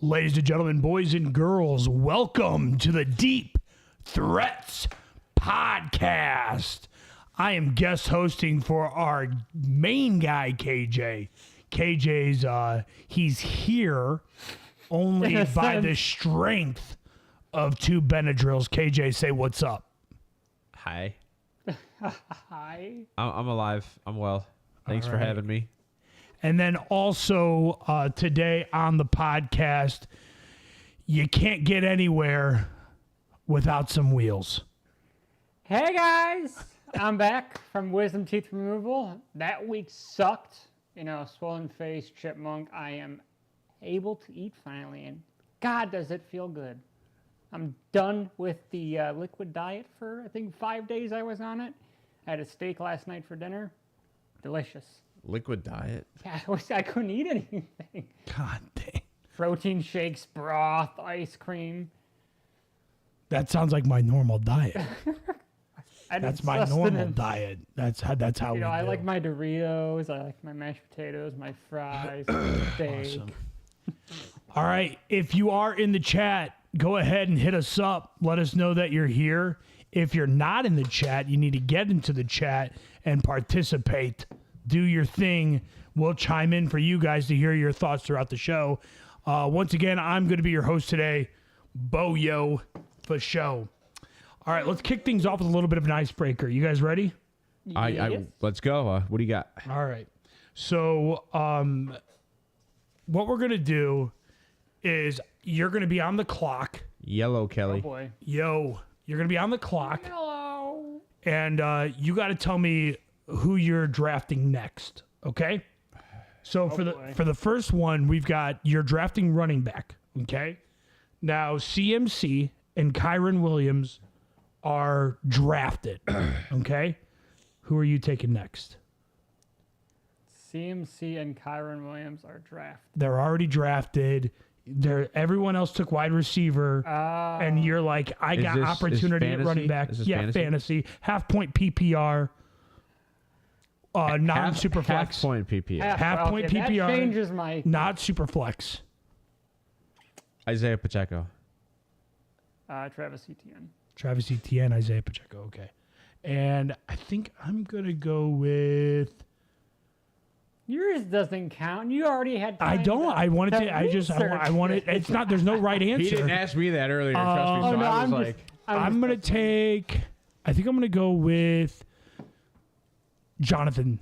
Ladies and gentlemen, boys and girls, welcome to the Deep Threats Podcast. I am guest hosting for our main guy, KJ. KJ's, he's here only by the strength of two Benadryls. KJ, say what's up. Hi. Hi. I'm alive. I'm well. Thanks for having me. And then also today on the podcast, you can't get anywhere without some wheels. Hey guys, I'm back from wisdom teeth removal. That week sucked. You know, swollen face, chipmunk. I am able to eat finally, and God, does it feel good. I'm done with the liquid diet for, I think, 5 days I was on it. I had a steak last night for dinner. Delicious. Liquid diet? Yeah, I couldn't eat anything. God dang. Protein shakes, broth, ice cream. That sounds like my normal diet. That's my normal sustenance. diet. That's how we I do. like my Doritos. I like my mashed potatoes, my fries, steak. Awesome. All right. If you are in the chat, go ahead and hit us up. Let us know that you're here. If you're not in the chat, you need to get into the chat and participate. Do your thing. We'll chime in for you guys to hear your thoughts throughout the show. Once again, I'm going to be your host today, Bo-Yo for show. All right, let's kick things off with a little bit of an icebreaker. You guys ready? Yes. Let's go. What do you got? All right. So what we're going to do is you're going to be on the clock. Yellow, Kelly. Oh boy. Yo, you're going to be on the clock. Hello. And you got to tell me who you're drafting next, okay? So for the first one, we've got you're drafting running back, okay? Now CMC and Kyron Williams are drafted, okay? Who are you taking next? CMC and Kyron Williams are drafted. They're already drafted. Everyone else took wide receiver, and you're like, I got opportunity at running back. Yeah, fantasy. Half point PPR. Non-super flex. Half point PPR. Half point That PPR. changes my... Not super flex. Isaiah Pacheco. Travis Etienne. Travis Etienne, Isaiah Pacheco. Okay. And I think I'm going to go with... Yours doesn't count. You already had time I don't. I wanted to... I wanted... It's not... There's no right answer. He didn't ask me that earlier. Trust me. So no, I was like... I'm going to take... I think I'm going to go with Jonathan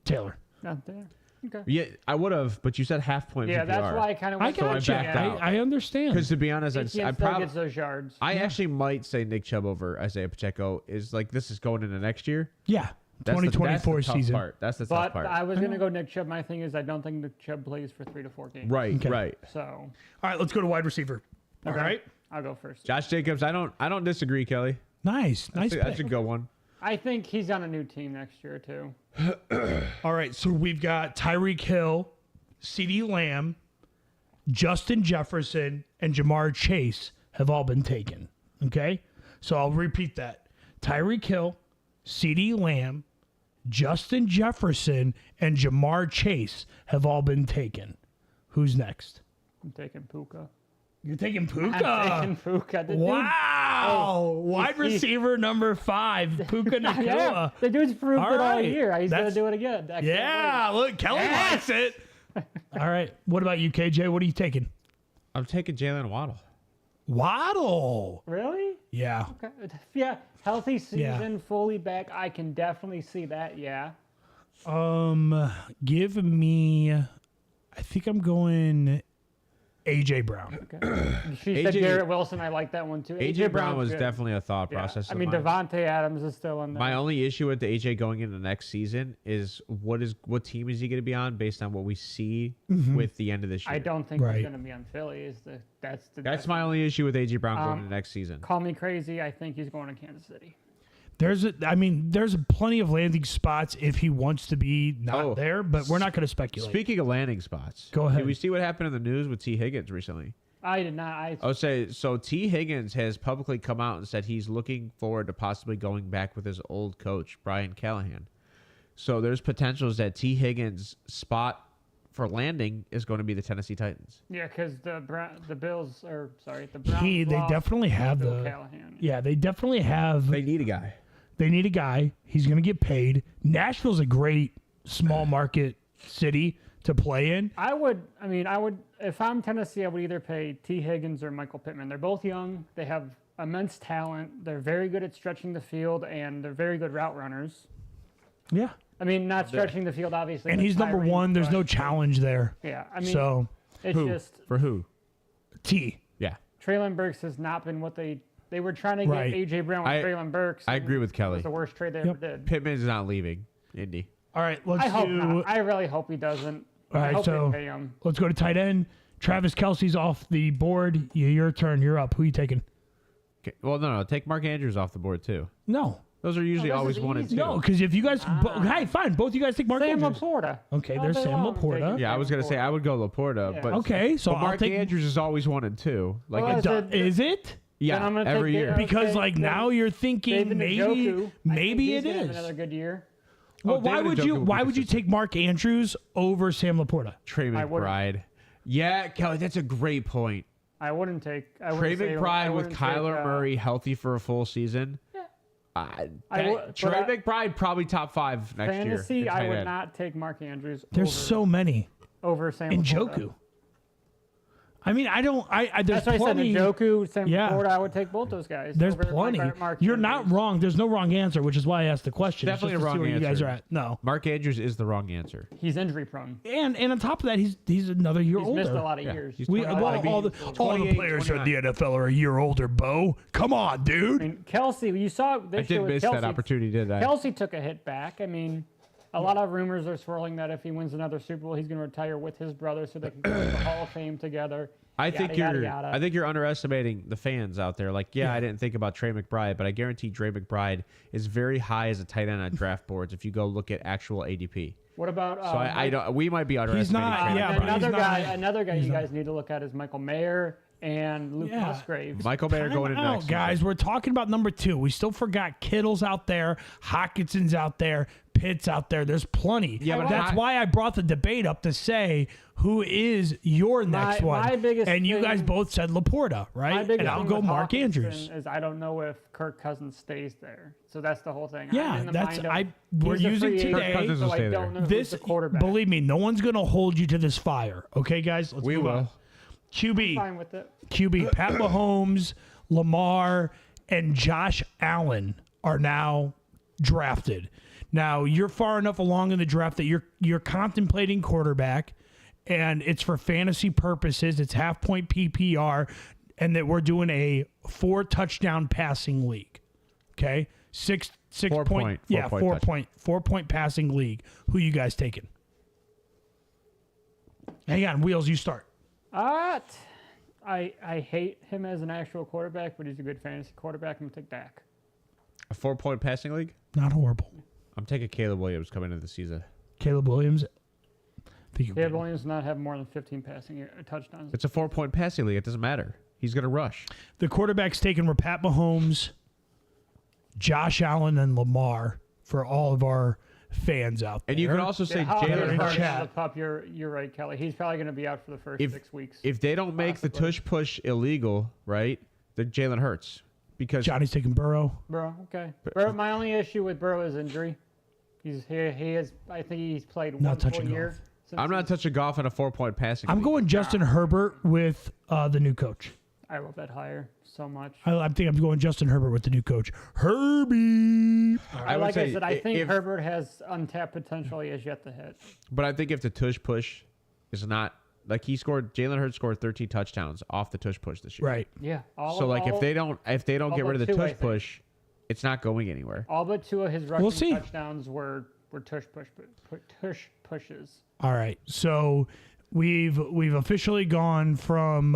Taylor. Not there. Okay. Yeah, I would have, but you said half point PPR. Yeah, that's why I kind of I went got you. backed out. I understand. Because to be honest, Etienne I still probably... gets those yards. I actually might say Nick Chubb over Isaiah Pacheco. Is like, this is going into next year. Yeah. That's 2024 the tough season. Part. That's the tough But part. I was going to go Nick Chubb. My thing is I don't think Nick Chubb plays for 3 to 4 games. Right, Okay. right. So All right, let's go to wide receiver. All right. I'll go first. Josh Jacobs, I don't disagree, Kelly. Nice That's pick. a good one. I think he's on a new team next year, too. All right, so we've got Tyreek Hill, CeeDee Lamb, Justin Jefferson, and Jamar Chase have all been taken. Okay? So I'll repeat that. Tyreek Hill, CeeDee Lamb, Justin Jefferson, and Jamar Chase have all been taken. Who's next? I'm taking Puka. You're taking Puka. I'm taking Puka. The Wow. Wide receiver number 5, Puka dude, Nacua. yeah, the dude's proved All it all right. year. He's going to That's- do it again. I can't Yeah, look, Kelly likes it. All right. What about you, KJ? What are you taking? I'm taking Jalen Waddle. Waddle. wait. Really? Yeah. Okay. Yeah. Healthy season, fully back. I can definitely see that. Yeah. Give me. I think I'm going AJ Brown. Okay. She said AJ Garrett Wilson. I like that one too. AJ Brown Brown's was good. definitely a thought Yeah. process. I of mean, mine. Devontae Adams is still in there. My only issue with the AJ going into next season is what team is he going to be on based on what we see with the end of this year. I don't think Right. he's going to be on Philly. That's my only issue with AJ Brown going into next season. Call me crazy. I think he's going to Kansas City. There's plenty of landing spots if he wants to be not there, but we're not going to speculate. Speaking of landing spots, Go ahead. Did we see what happened in the news with T. Higgins recently? I did not. I'll say so. T. Higgins has publicly come out and said he's looking forward to possibly going back with his old coach Brian Callahan. So there's potentials that T. Higgins' spot for landing is going to be the Tennessee Titans. Yeah, because the Browns They lost definitely have Bill Callahan. Yeah, they definitely have. They need a guy. They need a guy. He's going to get paid. Nashville's a great small market city to play in. I would, if I'm Tennessee, I would either pay T. Higgins or Michael Pittman. They're both young. They have immense talent. They're very good at stretching the field, and they're very good route runners. Yeah. I mean, not stretching the field, obviously. And with he's number Tyree, one. There's no but- challenge there. Yeah, I mean, So, it's just For who? T. Yeah. Traylon Burks has not been what they were trying to get Right. A.J. Brown with Traylon Burks. I and agree with It Kelly. was the worst trade they ever did. Pittman's not leaving Indy. All right, let's I hope do. not. I really hope he doesn't. All I right, hope so they pay him. let's go to tight end. Travis Kelce's off the board. Your turn. You're up. Who you taking? Okay. Well, no. Take Mark Andrews off the board too. No. Those are usually this always is 1 and easy. 2. No, because if you guys. Hey, fine. Both you guys take Mark Sam Andrews. Laporta. Okay, All there's day Sam long, Laporta. take Yeah, I was gonna say I would go Laporta, Yeah. but Okay, so but I'll Mark take. Andrews is always 1 and 2. Like Well, Is it? yeah, Then I'm gonna every take year. the- Because like then now you're thinking David maybe Njoku, I think it he's gonna have is. another good year. Well, David Njoku why be would you consistent. take Mark Andrews over Sam Laporta? Trey I wouldn't. McBride. Yeah, Kelly, that's a great point. I wouldn't take. I Trey wouldn't say- I McBride with wouldn't Kyler take, Murray healthy for a full season. I Trey would- McBride probably top 5 next year. Fantasy, in I tight would end. not take Mark Andrews. There's so many. over Sam In Laporta. Joku. I mean, I don't. There's That's why I said plenty. Njoku, Sam Yeah. Laporta. I would take both those guys. There's over plenty. Mark You're Andrews. not wrong. There's no wrong answer, which is why I asked the question. It's Definitely just a to see wrong where you guys answer. are at. No. Mark Andrews is the wrong answer. He's injury prone. And on top of that, he's another year He's older. missed a lot of Yeah, years. he's We, 29. well, all the 28, players in the 29. NFL are a year older, Bo. Come on, dude. I mean, Kelsey, you saw I this year did with miss Kelsey. that opportunity, did I? Kelsey took a hit back. I mean, a lot of rumors are swirling that if he wins another Super Bowl, he's going to retire with his brother so they can go to the Hall of Fame together. I Yada, think yada, you're. yada. I think you're underestimating the fans out there. Like, I didn't think about Trey McBride, but I guarantee Trey McBride is very high as a tight end on draft boards. If you go look at actual ADP, What about so I don't. We might be underestimating. not- Trey yeah, McBride. but he's another guy he's you not. guys need to look at is Michael Mayer and Luke Yeah. Musgraves. Michael Mayer Time going in out, next. guys. season. We're talking about number 2. We still forgot Kittle's out there, Hawkinson's out there, Pitt's out there. There's plenty. Yeah, but that's Hawk- why I brought the debate up to say who is your next one. my biggest and you guys thing- both said Laporta, My right? biggest And I'll thing go with Mark Hawkinson Andrews. Is I don't know if Kirk Cousins stays there. So that's the whole thing. Yeah, I'm in the that's mind of, we're he's a using free agent, today. Kirk Cousins so will I stay don't there. know This, who's the quarterback. believe me, no one's going to hold you to this fire. Okay, guys? Let's We move will. on. QB. Fine with it. QB Pat Mahomes, Lamar, and Josh Allen are now drafted. Now you're far enough along in the draft that you're contemplating quarterback, and it's for fantasy purposes. It's half point PPR, and that we're doing a 4 touchdown passing league. Okay, 6 4 point, point, 4 point 4 point passing league. Who you guys taking? Hang on, Wheels, you start. I hate him as an actual quarterback, but he's a good fantasy quarterback. I'm going to take Dak. A 4-point passing league. Not horrible. I'm taking Caleb Williams coming into the season. Caleb Williams. I think you'll Caleb get him. Williams does not have more than 15 passing touchdowns. It's a 4-point passing league. It doesn't matter. He's gonna rush. The quarterbacks taken were Pat Mahomes, Josh Allen, and Lamar for all of our fans out there. And you can also say How Jalen in Hurts. chat. the pup, you're right, Kelly. He's probably going to be out for the first If 6 weeks. if they don't make the Possibly. tush push illegal, right? Then Jalen Hurts because Johnny's taking Burrow. Burrow, okay. Burrow, my only issue with Burrow is injury. He is. I think he's played Not one full touching year. golf. since I'm not touching golf in a 4-point passing. I'm league. going Justin Herbert with the new coach. I love that hire so much. I think I'm going Justin Herbert with the new coach. Herbie. I would Like I say said, I think if- Herbert has untapped potential. He has yet to hit. But I think if the tush push is not like Jalen Hurts scored 13 touchdowns off the tush push this year. Right. Yeah. So like if they don't get rid of the but two, I tush think. push, it's not going anywhere. all but 2 of his rushing see. touchdowns were tush pushes. All right. So we've officially gone from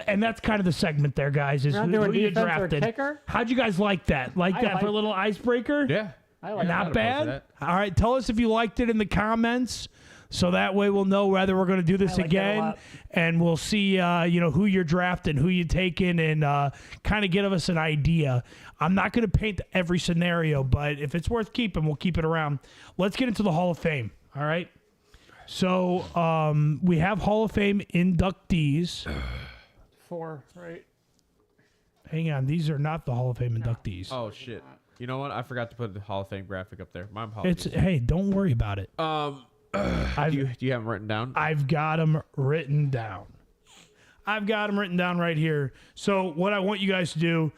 and that's kind of the segment there, guys. Is We're not who doing you defense or drafted? kicker? How'd you guys like that? Like I that for a like- little icebreaker? Yeah. I like Not opposed to bad. that. All right, tell us if you liked it in the comments, so that way we'll know whether we're going to do this I like that a again, lot. and we'll see, who you're drafting, who you taking, and kind of give us an idea. I'm not going to paint every scenario, but if it's worth keeping, we'll keep it around. Let's get into the Hall of Fame. All right. So we have Hall of Fame inductees. 4, right? Hang on, these are not the Hall of Fame inductees. Oh shit! You know what? I forgot to put the Hall of Fame graphic up there. My apologies. Hey, don't worry about it. Do you have them written down? I've got them written down. I've got them written down right here. So what I want you guys to do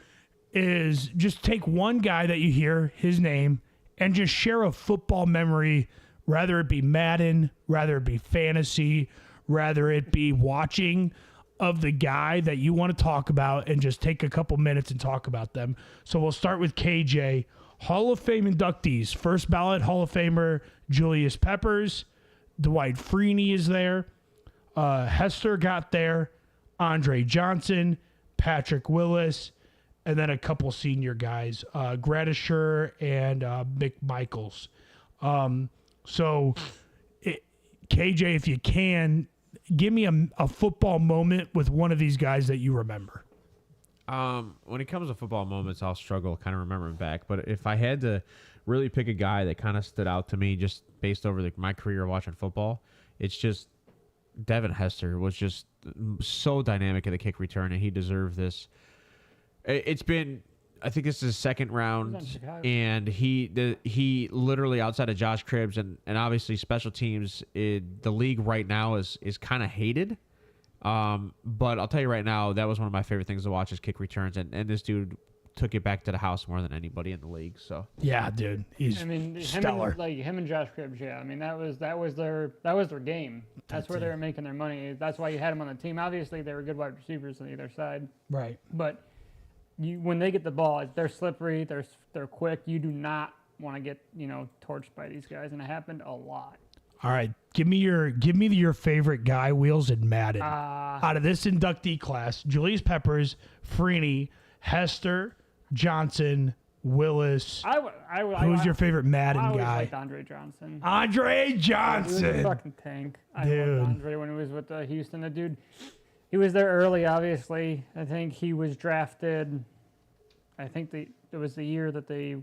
is just take one guy that you hear, his name, and just share a football memory, rather it be Madden, rather it be fantasy, rather it be watching, of the guy that you want to talk about, and just take a couple minutes and talk about them. So we'll start with KJ. Hall of Fame inductees. First ballot Hall of Famer Julius Peppers. Dwight Freeney is there. Hester got there. Andre Johnson. Patrick Willis. And then a couple senior guys. Gradisher and Mick Michaels. KJ, if you can, give me a football moment with one of these guys that you remember. When it comes to football moments, I'll struggle kind of remembering back. But if I had to really pick a guy that kind of stood out to me just based over my career watching football, it's just Devin Hester was just so dynamic at the kick return, and he deserved this. It's been, I think this is his second round, and he literally, outside of Josh Cribbs and obviously special teams, the league right now is kind of hated. But I'll tell you right now, that was one of my favorite things to watch is kick returns, and this dude took it back to the house more than anybody in the league. So yeah, dude, he's stellar. Him and Josh Cribbs, yeah. I mean, that was their game. That's where they were making their money. That's why you had them on the team. Obviously, they were good wide receivers on either side. Right. But when they get the ball, they're slippery. They're quick. You do not want to get torched by these guys, and it happened a lot. All right, give me your favorite guy, Wheels, and Madden. Out of this inductee class, Julius Peppers, Freeney, Hester, Johnson, Willis. Who's your favorite Madden guy? I always guy? liked Andre Johnson. Andre Johnson. He was a fucking tank. I Dude. loved Andre when he was with Houston. The dude, he was there early, obviously. I think he was drafted. I think it was the year that they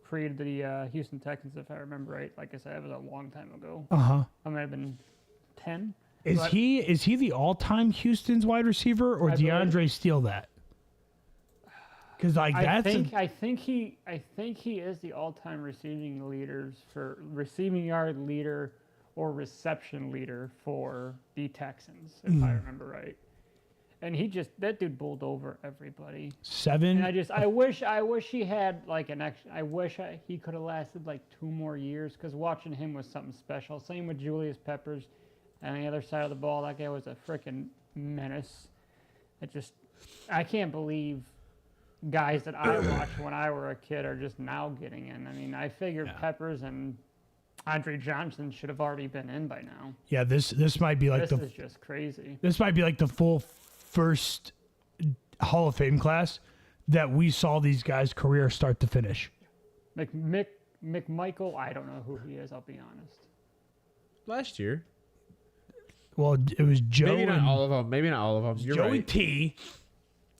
created the Houston Texans, if I remember right. Like I said, it was a long time ago. I might have been 10. Is he the all-time Houston's wide receiver, or DeAndre steal that? Because I think he is the all-time receiving yard leader or reception leader for the Texans, if I remember right. And that dude bowled over everybody. 7. And I wish he had like he could have lasted like 2 more years, because watching him was something special. Same with Julius Peppers. On the other side of the ball, that guy was a freaking menace. I can't believe guys that I watched when I were a kid are just now getting in. I mean, I figured Peppers and Andre Johnson should have already been in by now. Yeah, this might be like this is just crazy. This might be like the full first Hall of Fame class that we saw these guys' career start to finish. McMichael, I don't know who he is, I'll be honest. Last year. Well, it was Joe. Maybe not all of them. You're Joey right. T.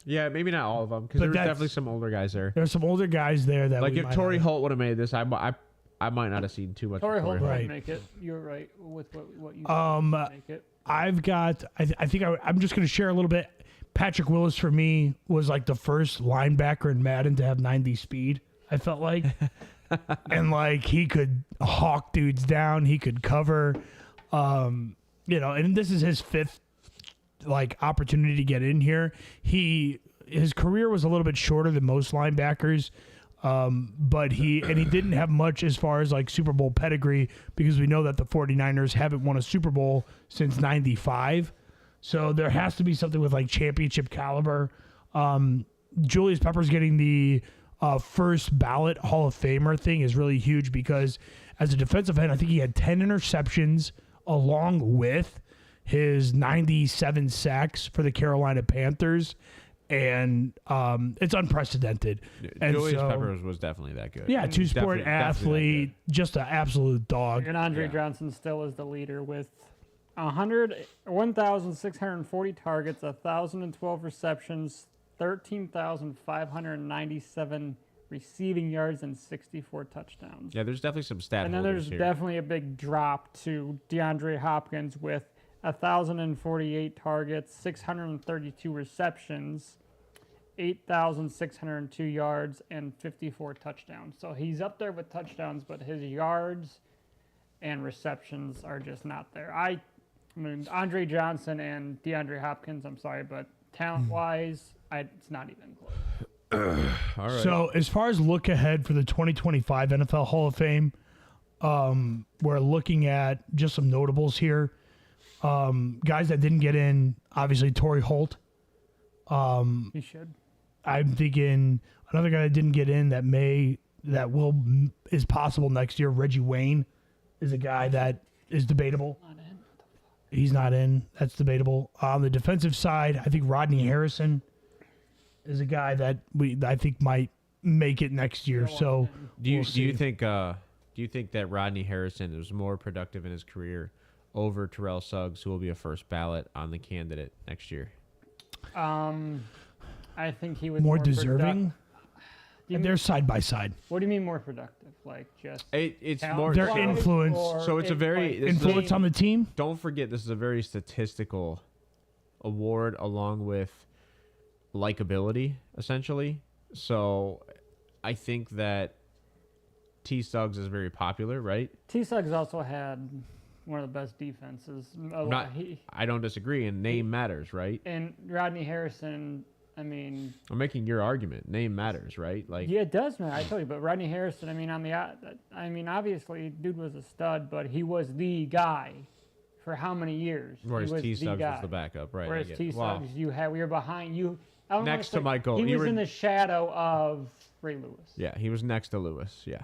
Yeah, maybe not all of them, because there was definitely some older guys there. There's some older guys there that like if Torrey Holt would have made this, I might not have seen too much. Torrey Holt would Right. make it. You're right with what you make it. I've got. I think I'm just going to share a little bit. Patrick Willis for me was like the first linebacker in Madden to have 90 speed. I felt like, and like he could hawk dudes down. He could cover. And this is his 5th opportunity to get in here. His career was a little bit shorter than most linebackers, but he didn't have much as far as like Super Bowl pedigree, because we know that the 49ers haven't won a Super Bowl since 95. So there has to be something with like championship caliber. Julius Peppers getting the first ballot Hall of Famer thing is really huge, because as a defensive end, I think he had 10 interceptions along with his 97 sacks for the Carolina Panthers. And it's unprecedented. Julius Peppers was definitely that good. Yeah, two-sport athlete, just an absolute dog. And Andre Johnson still is the leader with 1,640 targets, 1,012 receptions, 13,597 receiving yards and 64 touchdowns. Yeah, there's definitely some stat And then holders there's here. definitely a big drop to DeAndre Hopkins with 1,048 targets, 632 receptions, 8,602 yards, and 54 touchdowns. So he's up there with touchdowns, but his yards and receptions are just not there. I mean, Andre Johnson and DeAndre Hopkins, I'm sorry, but talent-wise, it's not even close. All right. So as far as look ahead for the 2025 NFL Hall of Fame, we're looking at just some notables here. Guys that didn't get in, obviously Torrey Holt. He should. I'm thinking another guy that didn't get in is possible next year. Reggie Wayne is a guy that is debatable. Not in. He's not in. That's debatable. On the defensive side, I think Rodney Harrison is a guy that I think might make it next year. So do you think that Rodney Harrison was more productive in his career over Terrell Suggs, who will be a first ballot on the candidate next year? I think he was more more deserving? They're side by side. What do you mean more productive? Like just It's talent more Their wise, influence. or So it's a very- this is a- Influence on the team? Don't forget, this is a very statistical award along with likability, essentially. So I think that T. Suggs is very popular, right? T. Suggs also had one of the best defenses. I don't disagree, and name matters, right? And Rodney Harrison, I mean, I'm making your argument. Name matters, right? Like, yeah, it does matter. I told you, but Rodney Harrison, obviously, dude was a stud, but he was the guy for how many years? whereas He was T. the Suggs guy. was the backup, right? I Whereas get T. it. Wow. Suggs, we were behind you. I don't Next wanna to say- Michael, he you was were- in the shadow of Ray Lewis. Yeah, he was next to Lewis. Yeah.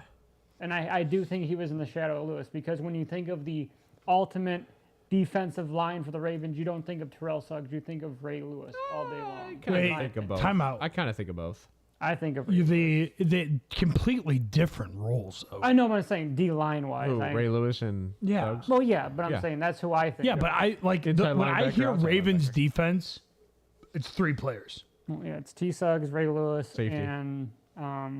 And I do think he was in the shadow of Lewis because when you think of the ultimate defensive line for the Ravens, you don't think of Terrell Suggs, you think of Ray Lewis all day long. I Wait, think of both. timeout. I kind of think of both. I think of Ray Lewis. The completely different roles, though. I know what I'm saying, D-line wise. Who, Ray Lewis and Yeah. Suggs? Well, yeah, but I'm Yeah. saying that's who I think Yeah, of. but I like Inside when I linebacker, hear outside Ravens linebacker. defense, it's three players. Well, yeah, it's T. Suggs, Ray Lewis, Safety. and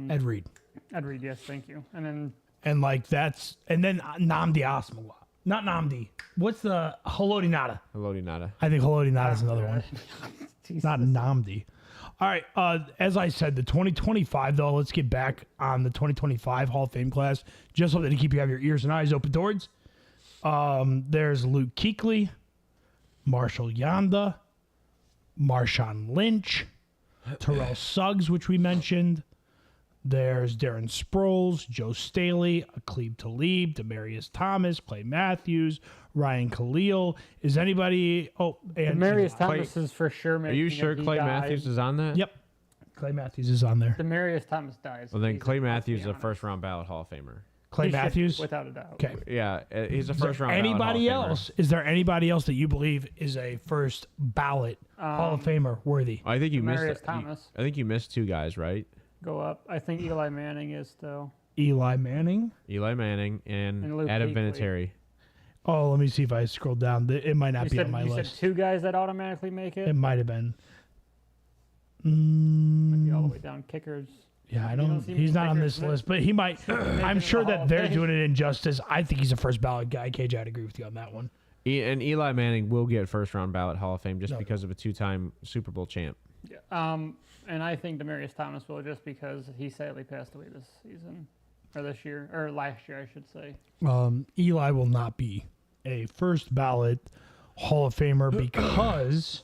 Ed Reed. Ed Reed, yes, thank you. And then And then Namdi Asmala. Not Namdi. What's the Haloti Nada? Haloti Nada. I think Haloti Nada is another one. Jesus. Not Namdi. All right. As I said, the 2025, though, let's get back on the 2025 Hall of Fame class. Just something to keep you have your ears and eyes open towards. There's Luke Kuechly, Marshall Yanda, Marshawn Lynch, Terrell Suggs, which we mentioned. There's Darren Sproles, Joe Staley, Aqib Talib, Demarius Thomas, Clay Matthews, Ryan Khalil. Is anybody? Oh, and Demarius Clay- Thomas is for sure Are making you it. sure He Clay died. Matthews is on that? Yep. Clay Matthews is on there. Demarius Thomas dies. Well, then He's Clay let's be Matthews is a honest. first-round ballot Hall of Famer. Clay He should, Matthews. without a doubt. Okay. Yeah, he's a Is there first-round anybody ballot Hall of Famer. else? Is there anybody else that you believe is a first ballot Hall of Famer worthy? I think you Demarius missed. Thomas. I think you missed two guys, right? Go up. I think Eli Manning is still. Eli Manning. Eli Manning And and Luke Adam Kuechly. Vinatieri. Oh, let me see if I scroll down. It might not You be said, on my you list. said two guys that automatically make it. It might have been. Might be all the way down. Kickers. Yeah, I You don't. don't see He's many not on kickers this that- list, but he might. I'm the sure Hall that of they're Fame. doing it injustice. I think he's a first ballot guy. KJ, I'd agree with you on that one. And Eli Manning will get first-round ballot Hall of Fame just No. because of a two-time Super Bowl champ. And I think Demarius Thomas will just because he sadly passed away this season. Or this year. Or last year, I should say. Eli will not be a first ballot Hall of Famer because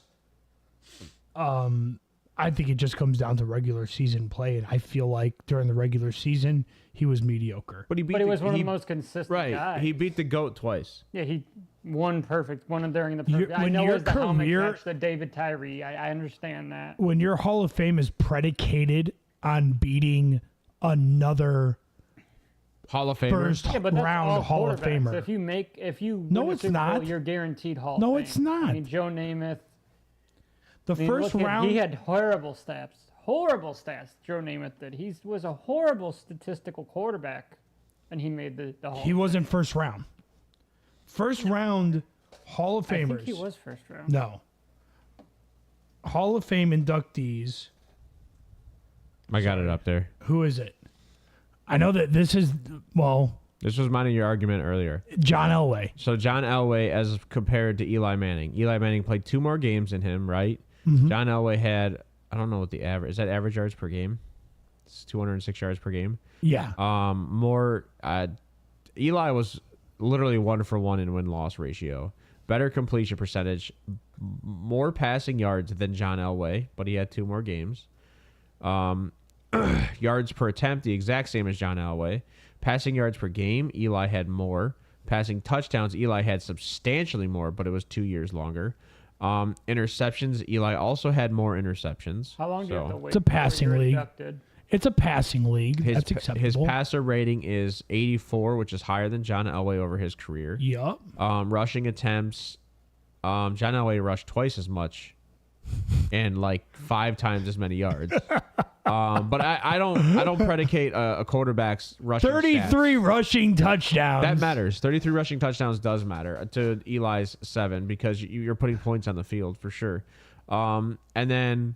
I think it just comes down to regular season play, and I feel like during the regular season he was mediocre. But he beat. But he was one of the most consistent right. guys. He beat the GOAT twice. Yeah, he won perfect. Won during the You- perfect. I when know it your was the helmet career- catch, the David Tyree. I understand that. When your Hall of Fame is predicated on beating another Hall of Famer. first Yeah, but that's round all Hall of quarterbacks. Famer. If you No, win a it's Super Bowl, not. you're guaranteed Hall. No, of it's Fame. not. I mean, Joe Namath. The I mean, first look at- round, he had horrible stats. Horrible stats. Joe Namath did. He was a horrible statistical quarterback, and he made the Hall. he wasn't first round. First round Hall of I Famers. think he was first round. No. Hall of Fame inductees I got it up there. Who is it? I know that this is, This was mine in your argument earlier. John Elway. So John Elway as compared to Eli Manning. Eli Manning played 2 more games than him, right? Mm-hmm. John Elway had, I don't know what the average, is that average yards per game? It's 206 yards per game. Yeah. Eli was literally 1-for-1 in win-loss ratio. Better completion percentage, more passing yards than John Elway, but he had 2 more games. Yards per attempt, the exact same as John Elway. Passing yards per game, Eli had more. Passing touchdowns, Eli had substantially more, but it was 2 years longer. Interceptions, Eli also had more interceptions. How long do you have to wait? It's a passing before you're league. inducted? It's a passing league. That's His acceptable. passer rating is 84, which is higher than John Elway over his career. Yup. Rushing attempts, John Elway rushed twice as much and like 5 times as many yards. But I don't predicate a quarterback's rushing 33 stats. rushing touchdowns. That matters. 33 rushing touchdowns does matter to Eli's 7 because you're putting points on the field for sure. And then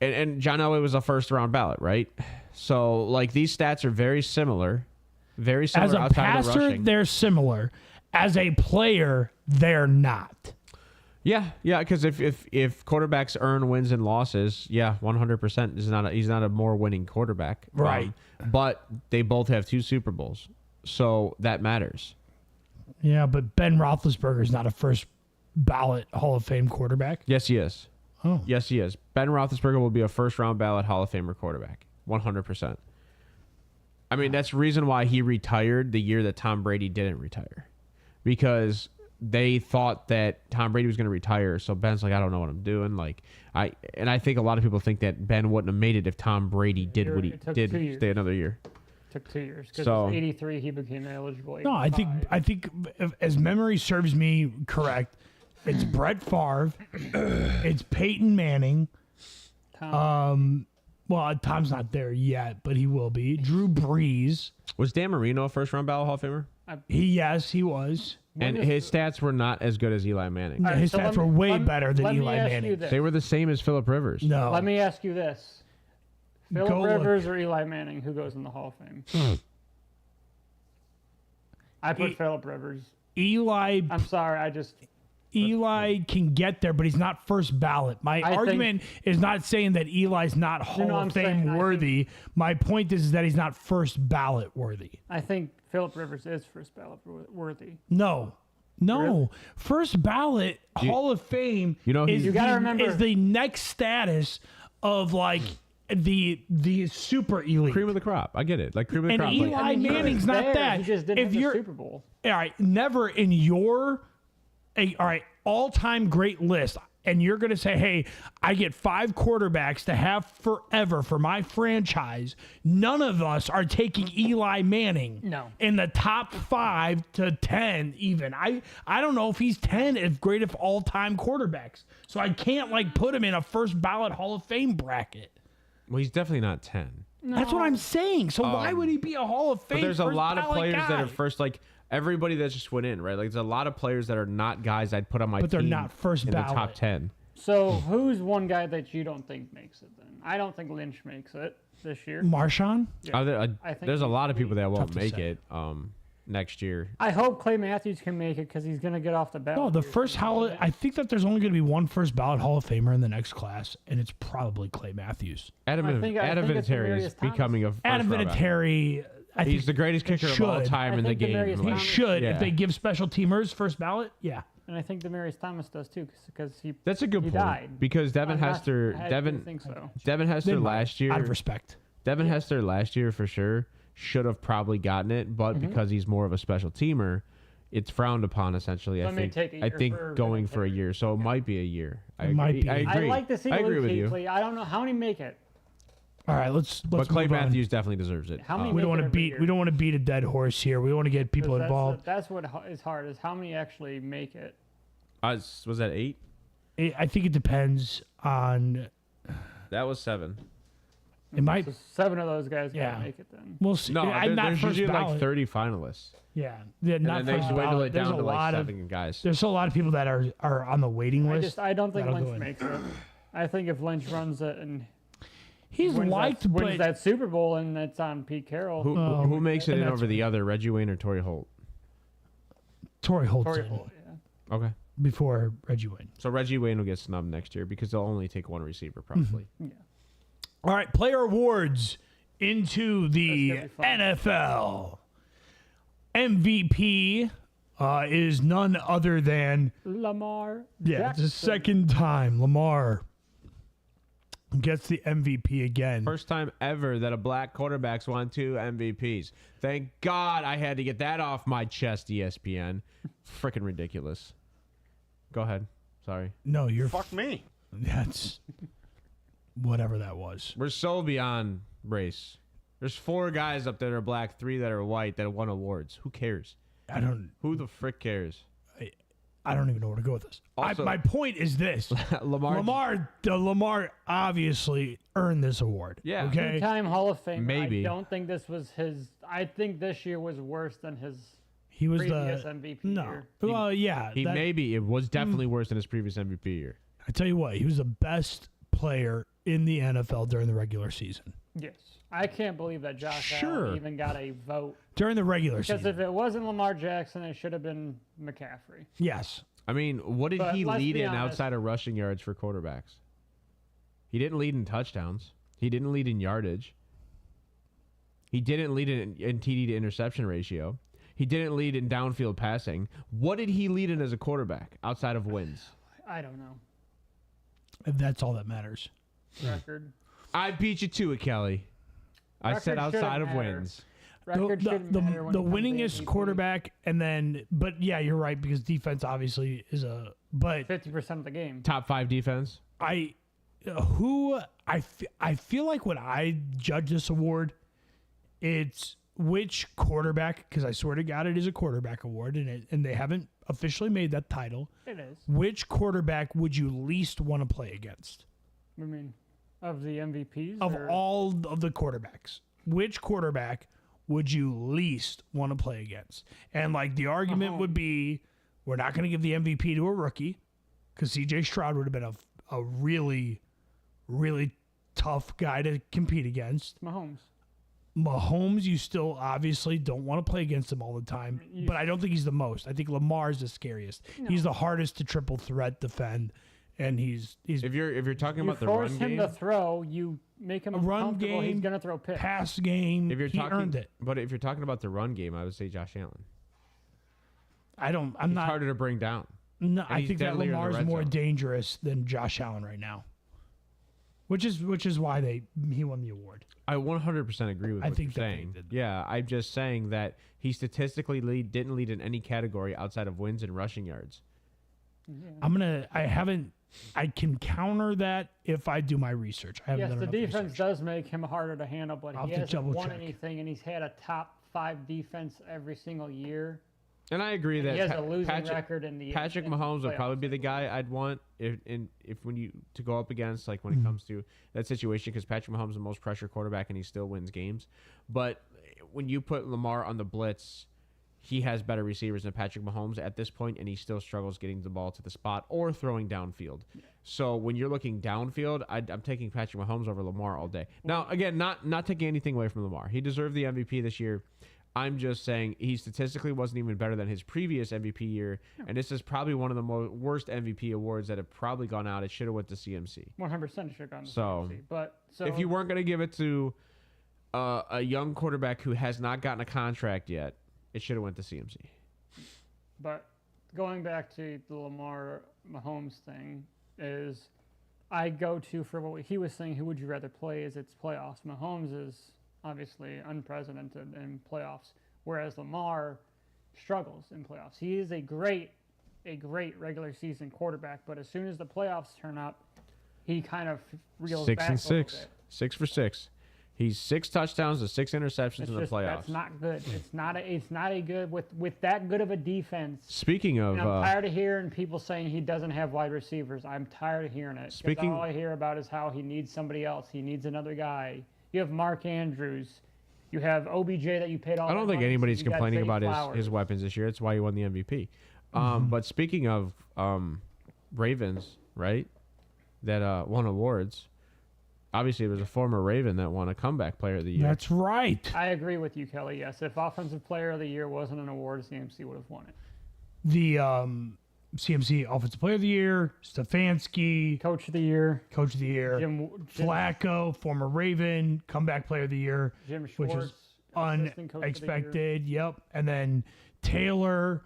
John Elway was a first-round ballot, right? So like these stats are very similar. Very similar As a outside of the passer, rushing. they're similar. As a player, they're not. Yeah, because if quarterbacks earn wins and losses, 100% he's not a more winning quarterback, Right. But they both have 2 Super Bowls, so that matters. Yeah, but Ben Roethlisberger is not a first ballot Hall of Fame quarterback. Yes, he is. Oh. Yes, he is. Ben Roethlisberger will be a first-round ballot Hall of Famer quarterback, 100%. I mean, that's the reason why he retired the year that Tom Brady didn't retire, because they thought that Tom Brady was going to retire. So Ben's like, I don't know what I'm doing. Like I think a lot of people think that Ben wouldn't have made it if Tom Brady did what he did, stay another year. Took 2 years because So- 83 he became eligible. No, I 85. think if, as memory serves me correct, it's Brett Favre, it's Peyton Manning. Tom, Well, Tom's not there yet, but he will be. Drew Brees. Was Dan Marino a first-round ballot Hall of Famer? He was. And his stats were not as good as Eli Manning. All right, His so stats let were me- way let me- better than let me Eli ask you Manning. this. They were the same as Phillip Rivers. No. Let me ask you this. Go Phillip look. Rivers or Eli Manning, who goes in the Hall of Fame? I put Phillip Rivers. Eli I'm sorry, Eli can get there, but he's not first ballot. My I argument is not saying that Eli's not Hall I'm of Fame saying I worthy. My point is that he's not first ballot worthy. I think Phillip Rivers is first ballot worthy. No. Really? First ballot Hall of Fame You know, is, you gotta the, remember- is the next status of like the super elite. Cream of the crop. I get it. Like cream of the And crop. Eli Like, He Manning's was not there, that. He just didn't If have the you're Super Bowl. all right, never in your all right, all-time great list, and you're going to say, hey, I get 5 quarterbacks to have forever for my franchise. None of us are taking Eli Manning No. in the top 5 to 10 even. I don't know if he's 10 if great of all-time quarterbacks. So I can't like put him in a first ballot Hall of Fame bracket. well, he's definitely not 10. That's what I'm saying. So why would he be a Hall of Fame? But there's a first lot of ballot players guy? that are first, like everybody that just went in, right? Like there's a lot of players that are not guys I'd put on my But they're team not first in ballot. the top 10. So who's one guy that you don't think makes it then? I don't think Lynch makes it this year. Marshawn? I think There's a he's lot of people that won't Tough to make say. it next year. I hope Clay Matthews can make it because he's going to get off the ballot. No, the here first soon. Hall. I think that there's only going to be one first ballot Hall of Famer in the next class, and it's probably Clay Matthews. Adam I think it's Vinatieri is Demarius Thomas. becoming a Adam first-round ballot. Vinatieri. I He's think the greatest kicker of all should. time I in the think game. Demarius he Like, Thomas- should Yeah. if they give special teamers first ballot. Yeah, And I think Demarius Thomas does too because he that's a good he point died. because Devin I'm not- Hester, I Devin think so. Devin They Hester might, last year, out of respect. Devin Hester last year for sure should have probably gotten it, but Mm-hmm. because he's more of a special teamer, it's frowned upon essentially. Let me take a I year think for going for a Vinatieri. year, so it might be a year. It might be. I I agree. like to see I agree Luke with you. Kuechly. I don't know how many make it. All right, let's But Clay move on. Matthews definitely deserves it. How many We don't want to make it every beat. year? We don't want to beat a dead horse here. We want to get people involved. That's what is hard is how many actually make it. Was that 8? I think it depends on. That was 7. It might. So 7 of those guys Yeah. gotta make it then. We'll see. No, I'm not there's first usually ballot. like 30 finalists, Yeah, and not then they first dwindle ballot. it There's down a to like lot of. 7 guys. There's still a lot of people that are on the waiting list. I don't think that'll go Lynch in. makes it. I think if Lynch runs it and He's liked, wins but that Super Bowl, and it's on Pete Carroll. Who makes it and in that's over the other, Reggie Wayne or Torrey Holt? Torrey Holt's Torrey in Holt, yeah. Okay. before Reggie Wayne. So Reggie Wayne will get snubbed next year because they'll only take one receiver probably. Yeah. All right, player awards into the That's gonna be NFL. MVP is none other than Lamar. it's the Jackson. second time Lamar gets the MVP again. First time ever that a black quarterback's won 2 MVPs. Thank God I had to get that off my chest, ESPN. Freaking ridiculous. Go ahead. Sorry. No, you're Fuck me. That's whatever that was. We're so beyond race. There's 4 guys up there that are black, 3 that are white that have won awards. Who cares? I don't. Who the frick cares? I don't even know where to go with this. Also- My point is this: Lamar obviously earned this award. Yeah. Okay. Two-time Hall of Fame. Maybe. I don't think this was his. I think this year was worse than his He was previous the MVP no. year. Well, yeah. It was definitely worse than his previous MVP year. I tell you what, he was the best player in the NFL during the regular season. Yes. I can't believe that Josh Sure. Allen even got a vote. During the regular Because season. if it wasn't Lamar Jackson, it should have been McCaffrey. Yes. I mean, what did But he let's lead be in honest. outside of rushing yards for quarterbacks? He didn't lead in touchdowns. He didn't lead in yardage. He didn't lead in TD to interception ratio. He didn't lead in downfield passing. What did he lead in as a quarterback outside of wins? I don't know. That's all that matters. Record. I beat you to it, Kelly. I said Record outside shouldn't of matter. wins. Record shouldn't matter when The it comes to winningest MVP. quarterback, and then, but yeah, you're right, because defense obviously is a, but 50% of the game. Top 5 defense. I feel like when I judge this award, it's which quarterback, because I swear to God it is a quarterback award, and they haven't officially made that title. It is. Which quarterback would you least want to play against I mean, of the MVPs? of or- all of the quarterbacks? Which quarterback would you least want to play against? And like the argument would be, we're not going to give the MVP to a rookie, because C.J. Stroud would have been a really, really tough guy to compete against. Mahomes, you still obviously don't want to play against him all the time, but I don't think he's the most. I think Lamar's the scariest. He's the hardest to triple threat defend, and he's If you're talking You about the force run him game, to throw, you make him run uncomfortable, he's game, going to throw picks. pass game. if you're He talking, earned it. But if you're talking about the run game, I would say Josh Allen. I'm He's not. harder to bring down. No, and I he's think that deadlier in the Lamar's red more zone. dangerous than Josh Allen right now, which is why he won the award. I 100% agree with I what think you're that they saying. did. Yeah, I'm just saying that he statistically didn't lead in any category outside of wins and rushing yards. I can counter that if I do my research. I haven't Yes, done the enough defense research. does make him harder to handle, but I'll he have to hasn't won double-check. anything, and he's had a top 5 defense every single year. And I agree that He has a losing record in the Patrick in the Mahomes would probably playoffs. be the guy I'd want if when you to go up against, like when Mm-hmm. it comes to that situation, because Patrick Mahomes is the most pressure quarterback and he still wins games. But when you put Lamar on the blitz, he has better receivers than Patrick Mahomes at this point, and he still struggles getting the ball to the spot or throwing downfield. So when you're looking downfield, I'm taking Patrick Mahomes over Lamar all day. Now, again, not taking anything away from Lamar. He deserved the MVP this year. I'm just saying he statistically wasn't even better than his previous MVP year, and this is probably one of the worst MVP awards that have probably gone out. It should have went to CMC. 100% should have gone to So, CMC. But so If you weren't going to give it to a young quarterback who has not gotten a contract yet, it should have went to CMC. But going back to the Lamar Mahomes thing is, I go to for what he was saying. Who would you rather play? Is it's playoffs. Mahomes is obviously unprecedented in playoffs, whereas Lamar struggles in playoffs. He is a great regular season quarterback, but as soon as the playoffs turn up, he kind of reels 6 back and a little 6, bit. 6 for 6. He's 6 touchdowns to 6 interceptions It's in the just, playoffs. that's not good. It's not a good with that good of a defense. Speaking of, And I'm tired of hearing people saying he doesn't have wide receivers. I'm tired of hearing it. 'Cause Speaking- all I hear about is how he needs somebody else. He needs another guy. You have Mark Andrews. You have OBJ that you paid all. I don't that think money, so anybody's you got complaining Zay about Flowers. his weapons this year. That's why he won the MVP. Mm-hmm. But speaking of Ravens, right, that won awards, obviously it was a former Raven that won a comeback player of the year. That's right. I agree with you, Kelly. Yes, if Offensive Player of the Year wasn't an award, CMC would have won it. The CMC Offensive Player of the Year, Stefanski, Coach of the Year, Coach of the Year, Jim Flacco, former Raven, Comeback Player of the Year, Schwartz, which was Assistant Coach of the Year. unexpected. Yep. And then Taylor,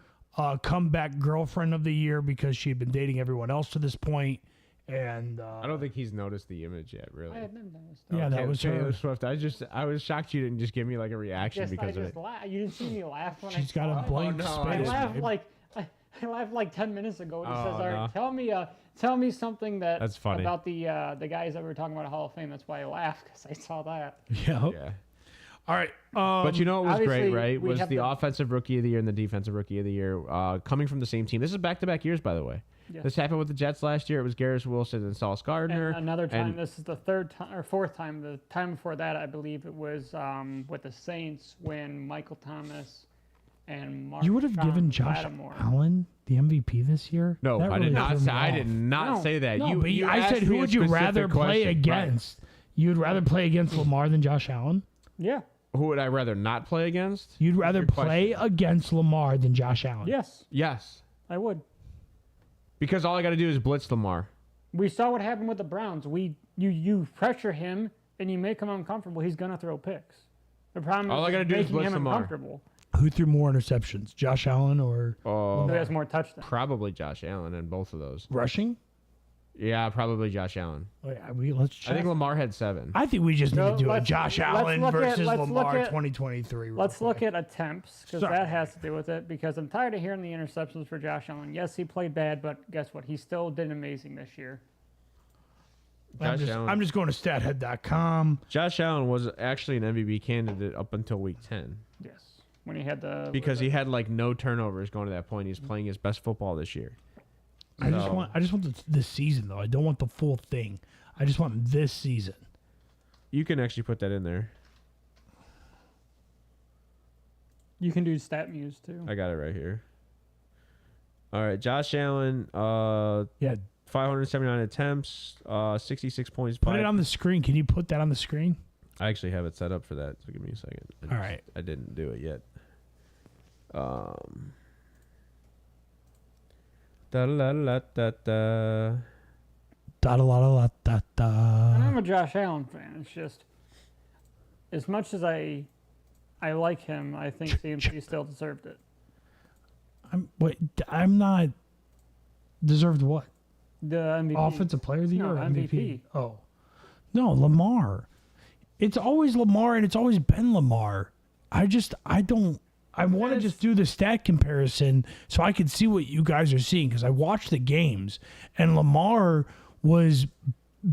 Comeback Girlfriend of the Year because she had been dating everyone else to this point. And I don't think he's noticed the image yet, really. I had never noticed. yeah, that was Taylor her. Swift. I was shocked you didn't just give me like a reaction because of it. You didn't see me laugh when She's I got saw a it? blank no, I I space. laughed babe. like I laughed like 10 minutes ago. He Oh, says, "All right, no. tell me something That's funny. about the guys that we were talking about at Hall of Fame." That's why I laughed because I saw that. Yeah. Yeah. All right. But you know what was great, obviously, right? we Was have the the- offensive rookie of the year and the defensive rookie of the year coming from the same team. This is back-to-back years, by the way. Yes. This happened with the Jets last year. It was Garrett Wilson and Sauce Gardner. And another time, and- this is the third time or fourth time. The time before that, I believe it was with the Saints when Michael Thomas and Mark. You would have given Josh Allen the MVP this year? No, That I really did not threw say. me I off. did not No. say that. No, but I asked said, me who a would you specific rather play question. Right. against? You'd rather play against Lamar than Josh Allen? Yeah. Who would I rather not play against? You'd rather your play question. against Lamar than Josh Allen? Yes, Yes, I would. because all I got to do is blitz Lamar. We saw what happened with the Browns. You pressure him and you make him uncomfortable. He's gonna throw picks. The problem All I is gotta do is making blitz him Lamar. uncomfortable. Who threw more interceptions, Josh Allen or Oh, Who has more touchdowns? probably Josh Allen in both of those. rushing? Yeah, probably Josh Allen. Wait, let's check. I think Lamar had 7. I think we just need No, to do a let's- Josh let's Allen look at- versus let's look Lamar at- 2023. real Let's look quick. at attempts because Sorry. that has to do with it. Because I'm tired of hearing the interceptions for Josh Allen. Yes, he played bad, but guess what? He still did amazing this year. Josh Allen. I'm just going to stathead.com. Josh Allen was actually an MVP candidate up until week 10 Yes, when he had the because he had like no turnovers going to that point. He's playing his best football this year. I just So- want this season though. I don't want the full thing. I just want this season. You can actually put that in there. You can do stat muse too. I got it right here. All right, Josh Allen, Yeah, 579 attempts, 66 points. put it on the screen. Can you put that on the screen? I actually have it set up for that. So give me a second. All right. I didn't do it yet. Da la la da da. Da da da da da. I'm a Josh Allen fan. It's just as much as I like him, I think CMC still deserved it. I'm not deserved what? The MVP. Offensive Player of the Year No, or MVP? MVP. Oh, no, Lamar. It's always Lamar, and it's always been Lamar. I want to just do the stat comparison so I can see what you guys are seeing because I watched the games, and Lamar was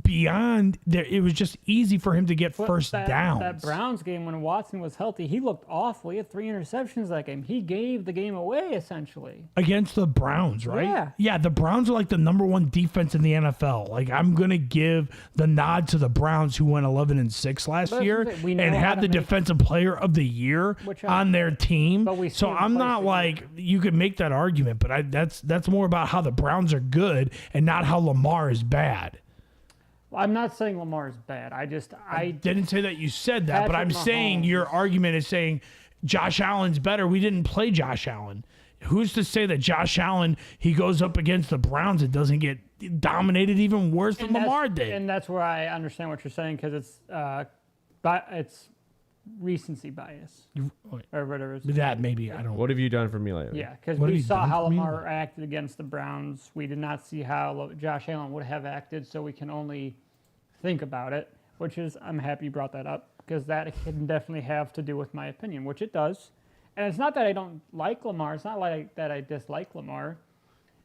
beyond there. It was just easy for him to get But first downs. That Browns game when Watson was healthy, he looked awful. He had 3 interceptions that game. He gave the game away essentially. Against the Browns, right? Yeah. the Browns are like the number 1 defense in the NFL. Like I'm gonna give the nod to the Browns who went 11-6 last But year we know and how had to the make- defensive player of the year Which on their team. But we see So him I'm play not like significant. you could make that argument, but that's more about how the Browns are good and not how Lamar is bad. I'm not saying Lamar is bad. I Didn't say that you said that, but Patrick I'm saying your Mahomes. argument is saying Josh Allen's better. We didn't play Josh Allen. Who's to say that Josh Allen, he goes up against the Browns and doesn't get dominated even worse than Lamar did? And that's where I understand what you're saying because it's recency bias or whatever. It's, That maybe, I don't. What have you done for me lately? yeah, because What have we you saw done how for me? Lamar acted against the Browns. We did not see how Josh Allen would have acted, so we can only think about it. Which is, I'm happy you brought that up because that can definitely have to do with my opinion, which it does. And it's not that I don't like Lamar. It's not like that I dislike Lamar.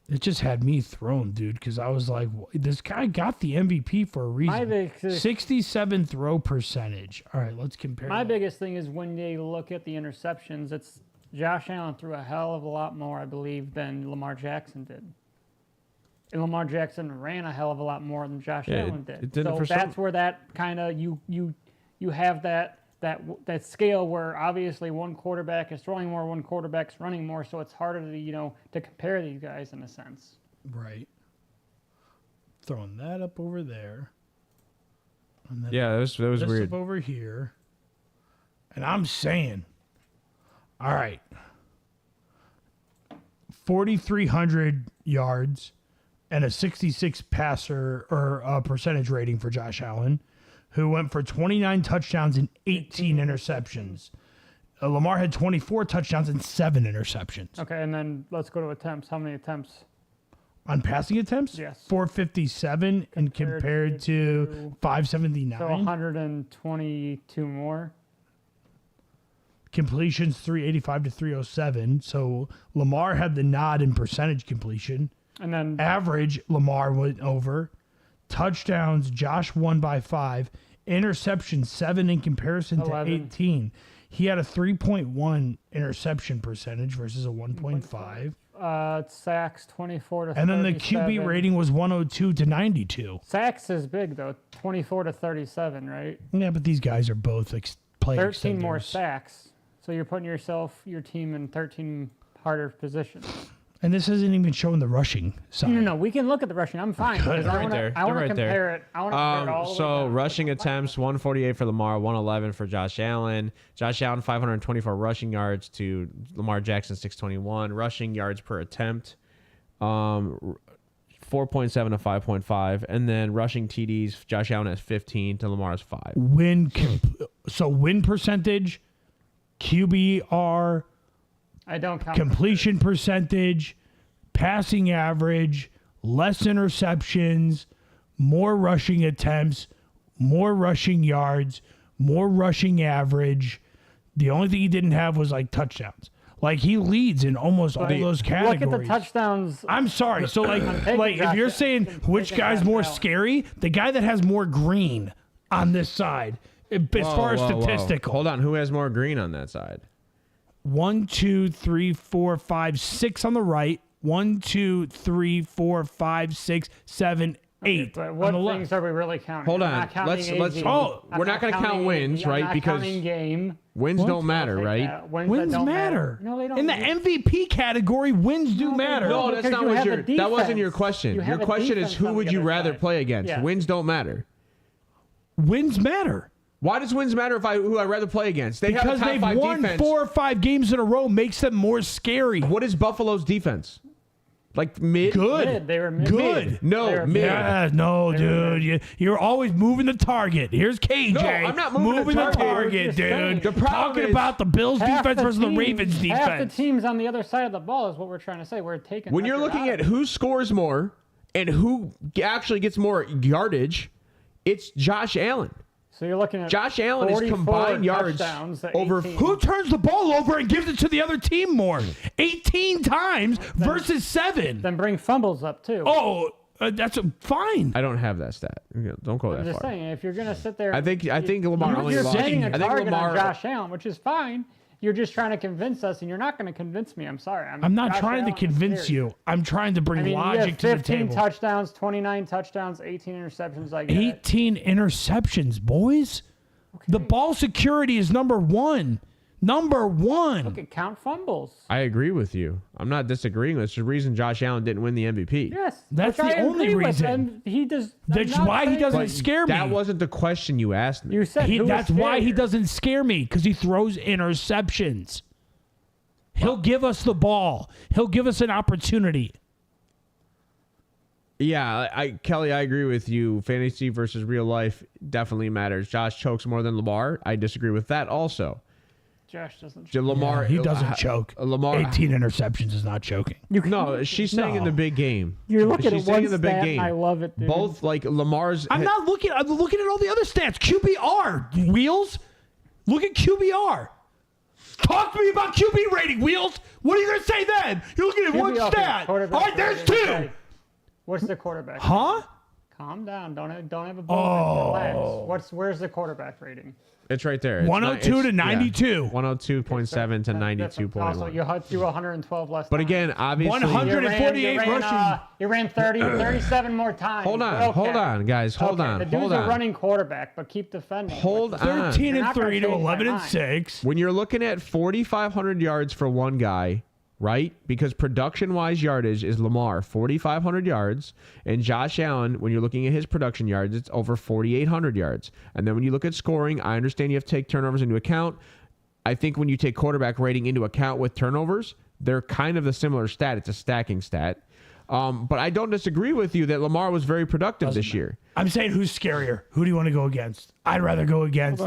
It just had me thrown, dude, because I was like, this guy got the MVP for a reason. big- 67 throw percentage. All right, let's compare. My that. biggest thing is when they look at the interceptions, it's Josh Allen threw a hell of a lot more, I believe, than Lamar Jackson did. And Lamar Jackson ran a hell of a lot more than Josh Yeah, Allen did. it didn't So for some- that's where that kind of you have that scale where obviously one quarterback is throwing more, one quarterback's running more, so it's harder to to compare these guys in a sense. Right. Throwing that up over there. Yeah, that was this weird. up over here. And I'm saying, all right, 4,300 yards and a 66 passer or percentage rating for Josh Allen, who went for 29 touchdowns and 18 interceptions. Lamar had 24 touchdowns and 7 interceptions. Okay, and then let's go to attempts. How many attempts? On passing attempts? Yes. 457 and compared to 579. So 122 more. Completions 385 to 307. So Lamar had the nod in percentage completion. And then Average, Lamar went over. Touchdowns, Josh won by 5. Interceptions, 7 in comparison 11. to 18. He had a 3.1 interception percentage versus a 1.5. sacks 24 to And then the 37. QB rating was 102 to 92. Sacks is big though, 24 to 37, right? Yeah, but these guys are both play 13 more extenders. sacks. So you're putting your team in 13 harder positions. And this isn't even showing the rushing side. No, we can look at the rushing. I'm fine. Good. Because I Right wanna- there. I want They're to right there. compare it. I want to compare it all the way So down. rushing attempts, 148 for Lamar, 111 for Josh Allen. Josh Allen, 524 rushing yards to Lamar Jackson, 621. Rushing yards per attempt, 4.7 to 5.5. And then rushing TDs, Josh Allen has 15 to Lamar has 5. Win percentage, QBR, I don't count. completion percentage, passing average, less interceptions, more rushing attempts, more rushing yards, more rushing average. The only thing he didn't have was like touchdowns. Like he leads in almost all those categories. Look at the touchdowns. I'm sorry. So like if Josh you're Allen. saying I'm which taking guy's Josh more Allen. scary, the guy that has more green on this side, as far as statistical. Hold on. Who has more green on that side? 1, 2, 3, 4, 5, 6 on the right. 1, 2, 3, 4, 5, 6, 7, 8 But on what the things left. are we really counting? Hold I'm on. not counting Let's. AG. Oh, I'm we're not going to count counting wins, AG. I'm right? not Because counting game. wins What? don't matter, Take right? that. Wins, Wins that don't matter. No, they don't. In the MVP category, wins do they matter. don't. No, that's Because not you what have your. a That wasn't your defense. question. You have Your a question is defense who on would the you other rather side. play against? Yeah. Wins don't matter. Wins matter. Why does wins matter if who I'd rather play against? They Because have a they've top 5 won defense. 4 or 5 games in a row makes them more scary. What is Buffalo's defense? Like mid? Good. Mid. They were mid. Good. They No, were mid. Yeah, no, dude. You're always moving the target. Here's KJ. No, I'm not moving the target, Just saying. dude. The problem Talking is about the Bills Half defense versus the teams- Ravens Half the defense. teams on the other side of the ball is what we're trying to say. We're taking. When you're record looking out at of it. who scores more and who actually gets more yardage, it's Josh Allen. So you're looking at Josh Allen is 44 combined yards touchdowns to over 18. Who turns the ball over and gives it to the other team more? 18 times versus 7. Then bring fumbles up too. Oh, that's fine. I don't have that stat. Don't go I'm that just far. saying, if you're gonna sit there, I think Lamar you're only lost. setting a I think target Lamar. on Josh Allen, which is fine. You're just trying to convince us, and you're not going to convince me. I'm sorry. I'm not Josh trying to Allen is convince scary. you. I'm trying to bring I mean, you logic have to the 15 table. touchdowns, 29 touchdowns, 18 interceptions. I get it. 18 interceptions, boys. The ball security is number 1. Number 1. Look at count fumbles. I agree with you. I'm not disagreeing. That's the reason Josh Allen didn't win the MVP. Yes, That's which the I only agree with, reason. and he does. I'm That's not why he saying- doesn't But scare me. that wasn't the question you asked me. You said who was That's why he scarier. doesn't scare me, because he throws interceptions. He'll give us the ball. He'll give us an opportunity. Yeah, Kelly, I agree with you. Fantasy versus real life definitely matters. Josh chokes more than Lamar. I disagree with that also. Josh doesn't. Lamar, He doesn't choke. Lamar, 18 interceptions is not choking. No, she's saying in the big game. You're looking She's at saying one in the big stat, game. I love it, dude. Both like Lamar's. I'm looking at all the other stats. QBR, Wheels. Look at QBR. Talk to me about QB rating, Wheels. What are you going to say then? You're looking at one QB, okay, stat. All quarterback right, there's rating, 2. okay. What's the quarterback? Huh? Calm down. Don't have a ball. Relax. Where's the quarterback rating? It's right there. It's 102 to 92. 102.7 to Also, 92.1. you threw 112 less. But times. again, obviously, 148 rushing. You ran 37 more times. Hold but on, okay. hold on, guys, hold Okay, on, The dude's hold a on. running quarterback, but keep defending. Hold on. 13 You're and not gonna 3 to change my 11 and mind. 6. When you're looking at 4,500 yards for one guy right? Because production-wise yardage is Lamar 4,500 yards, and Josh Allen, when you're looking at his production yards, it's over 4,800 yards. And then when you look at scoring, I understand you have to take turnovers into account. I think when you take quarterback rating into account with turnovers, they're kind of the similar stat. It's a stacking stat. But I don't disagree with you that Lamar was very productive this year. I'm saying who's scarier? Who do you want to go against? I'd rather go against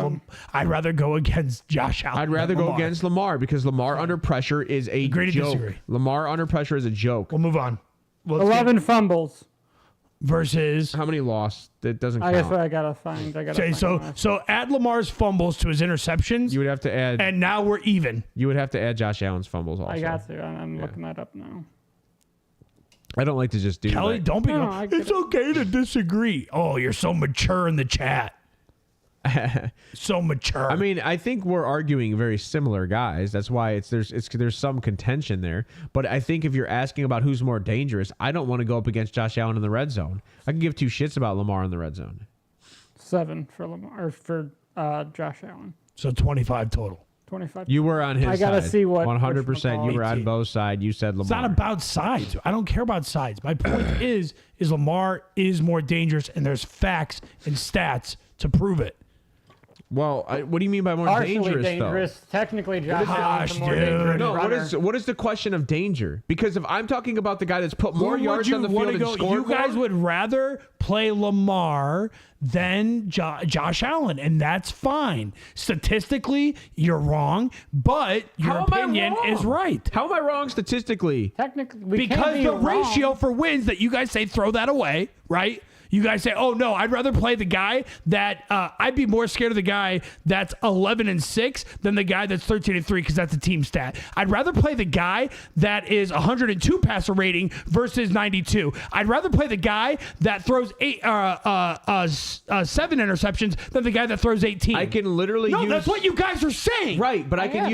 Josh Allen. I'd rather go against Lamar because Lamar under pressure is a Agree to joke. disagree. Lamar under pressure is a joke. We'll move on. 11 fumbles. Versus. How many lost? That doesn't I count. guess what I gotta find. Okay, so add Lamar's fumbles to his interceptions. You would have to add. And now we're even. You would have to add Josh Allen's fumbles also. I got to. I'm looking that up now. I don't like to just do Kelly, that. don't be. No, It's okay to disagree. Oh, you're so mature in the chat. So mature. I mean, I think we're arguing very similar guys. That's why there's some contention there. But I think if you're asking about who's more dangerous, I don't want to go up against Josh Allen in the red zone. I can give two shits about Lamar in the red zone. 7 for Lamar or for Josh Allen. So 25 total. 25. You were on his side. I gotta see what 100%. You were on both sides. You said Lamar. It's not about sides. I don't care about sides. My point is Lamar is more dangerous, and there's facts and stats to prove it. Well, what do you mean by more Partially dangerous, though? Technically, Josh Allen's a more dude. dangerous No, runner. what is the question of danger? Because if I'm talking about the guy that's put more Who yards would on the you field wanna and scored You guys more, would rather play Lamar than Josh Allen, and that's fine. Statistically, you're wrong, but your How am I opinion wrong? is right. How am I wrong statistically? Technically, we can't Because be the wrong. ratio for wins that you guys say throw that away, right? You guys say, "Oh no, I'd rather play the guy that I'd be more scared of the guy that's 11-6 than the guy that's 13-3 because that's a team stat. I'd rather play the guy that is 102 passer rating versus 92. I'd rather play the guy that throws 7 interceptions than the guy that throws 18. I can literally no, use that's what you guys are saying. Right, but I can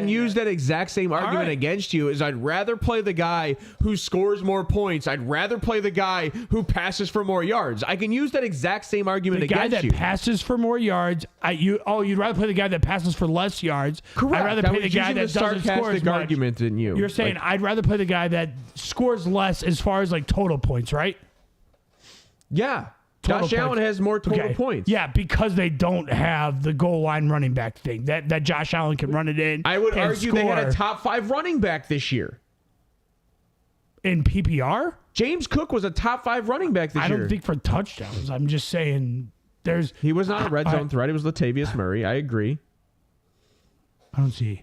use that exact same argument right. against you. Is I'd rather play the guy who scores more points. I'd rather play the guy who passes for more yards. I can use that exact same argument The guy against that you. passes for more yards, you'd rather play the guy that passes for less yards. Correct. I'd rather I play the was guy using that the doesn't score as sarcastic much. argument than you. You're saying I'd rather play the guy that scores less as far as like total points, right? Yeah. Total Josh Allen points. has more total points. Yeah, because they don't have the goal line running back thing. That Josh Allen can run it in. I would and argue they had a score. top 5 running back this year. In PPR? James Cook was a top 5 running back this I year. don't think for touchdowns. I'm just saying He was not a red zone threat. It was Latavius Murray. I agree. I don't see.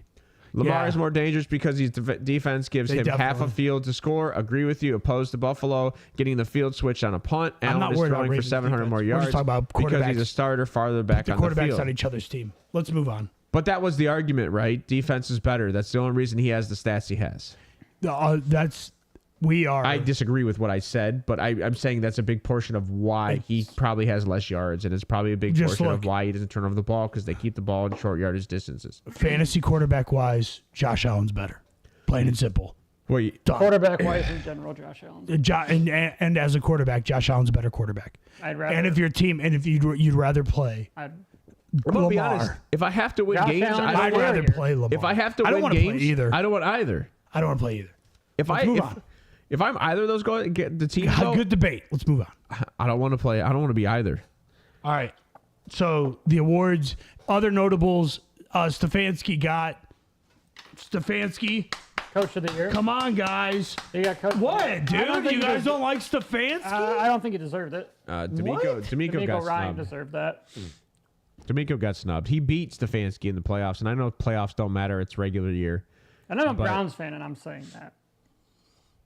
Lamar Yeah. is more dangerous because his defense gives They him half a definitely- field to score. Agree with you. Opposed to Buffalo, getting the field switched on a punt. I'm Allen not is worried about throwing for Ravens 700 more defense. We're yards just talking about because he's a quarterbacks. starter farther back The on the quarterbacks field. on each other's team. Let's move on. But that was the argument, right? Defense is better. That's the only reason he has the stats he has. I disagree with what I said, but I'm saying that's a big portion of why he probably has less yards, and it's probably a big Just portion look. of why he doesn't turn over the ball because they keep the ball in short yardage distances. Fantasy quarterback wise, Josh Allen's better. Plain and simple. Wait, Done. Quarterback wise in general, Josh Allen. And as a quarterback, Josh Allen's a better quarterback. I'd rather. And if your team, and if you'd rather play I'd, I'm gonna be Lamar. honest. If I have to win Josh games, Allen I is don't I'd a rather warrior. play Lamar. If I have to I don't win wanna games, play either. I don't want either. I don't want to play either. If Let's move on. If I'm either of those guys, get the team. Good debate. Let's move on. I don't want to play. I don't want to be either. All right. So the awards, other notables, Stefanski. Coach of the year. Come on, guys. You got coach. What, I don't dude? think You he guys des- don't like Stefanski? I don't think he deserved it. D'Amico D'Amico got Ryan snubbed. deserved that. D'Amico got snubbed. He beat Stefanski in the playoffs, and I know playoffs don't matter. It's regular year. And I'm a But- Browns fan, and I'm saying that.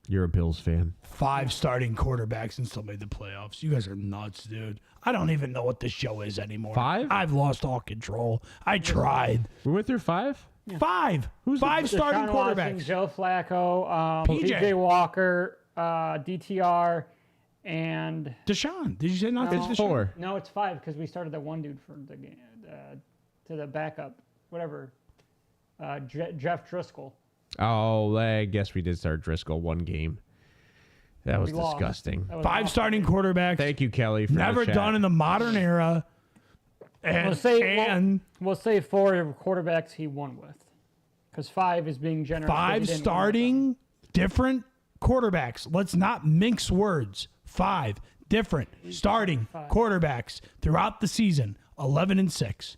You're a Bills fan. 5 starting quarterbacks and still made the playoffs. You guys are nuts, dude. I don't even know what this show is anymore. 5? I've lost all control. I tried. We went through 5. 5. Who's 5 starting Deshaun Watson, quarterbacks. Joe Flacco, PJ. PJ Walker, DTR, and Deshaun. Did you say not? No. Deshaun? 4. no, it's 5 because we started that one dude for the game to the backup, whatever. Jeff Driscoll. Oh, I guess we did start Driscoll one game. That was We lost. disgusting. That was 5 awful. starting quarterbacks. Thank you, Kelly. For Never the chat. done in the modern era. And, We'll say and we'll say 4 quarterbacks he won with. Because 5 is being generous. 5 starting different quarterbacks. Let's not mince words. 5 different starting quarterbacks throughout the season. 11-6.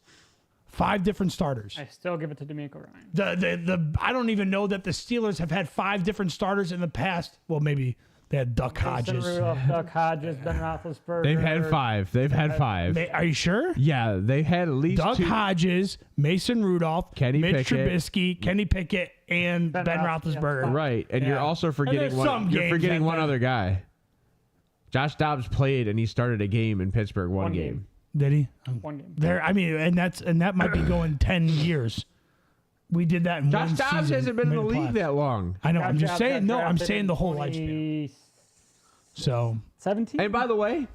5 different starters. I still give it to D'Amico Ryan. The I don't even know that the Steelers have had 5 different starters in the past. Well, maybe they had Duck Hodges. Rudolph, Duck Hodges, Ben Roethlisberger. They've had 5. They've had 5. Are you sure? Yeah, they had at least Duck 2. Hodges, Mason Rudolph, Mitch Trubisky, Kenny Pickett, and Ben Roethlisberger. Right, and you're also forgetting there's one. some You're games forgetting that one other guy. Josh Dobbs played and he started a game in Pittsburgh. One game. Did he? 1 game. There. I mean, and that might be going 10 years. We did that in Josh one Dobbs season, hasn't been in the mid-playoffs. league that long. I know. I'm just saying. No, I'm drafted saying in the whole lifespan. 2017. So 17? And by the way,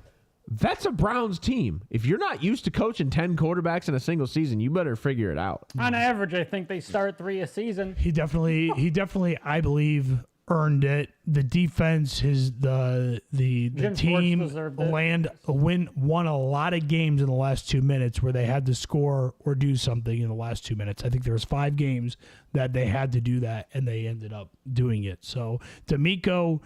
that's a Browns team. If you're not used to coaching 10 quarterbacks in a single season, you better figure it out. On average, I think they start 3 a season. he definitely, I believe, earned it. The defense, the Jim Schwartz team deserved it. won a lot of games in the last 2 minutes where they had to score or do something in the last 2 minutes. I think there was 5 games that they had to do that, and they ended up doing it. So, D'Amico,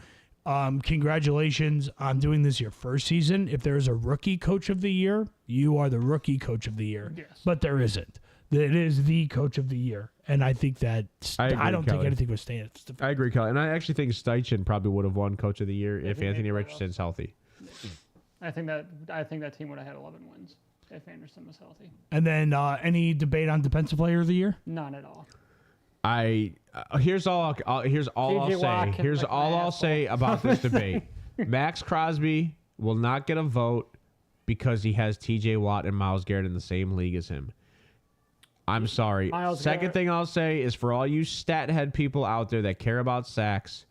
congratulations on doing this your first season. If there is a rookie coach of the year, you are the rookie coach of the year. Yes. But there isn't. It is the coach of the year. And I think that I don't think anything was staying. I agree, Kelly. And I actually think Steichen probably would have won Coach of the Year if Anthony Richardson's healthy. I think that team would have had 11 wins if Anderson was healthy. And then any debate on Defensive Player of the Year? None at all. Here's all I'll say. Here's all I'll say about this debate. Max Crosby will not get a vote because he has T.J. Watt and Myles Garrett in the same league as him. I'm sorry. Second thing I'll say is for all you stat head people out there that care about sacks,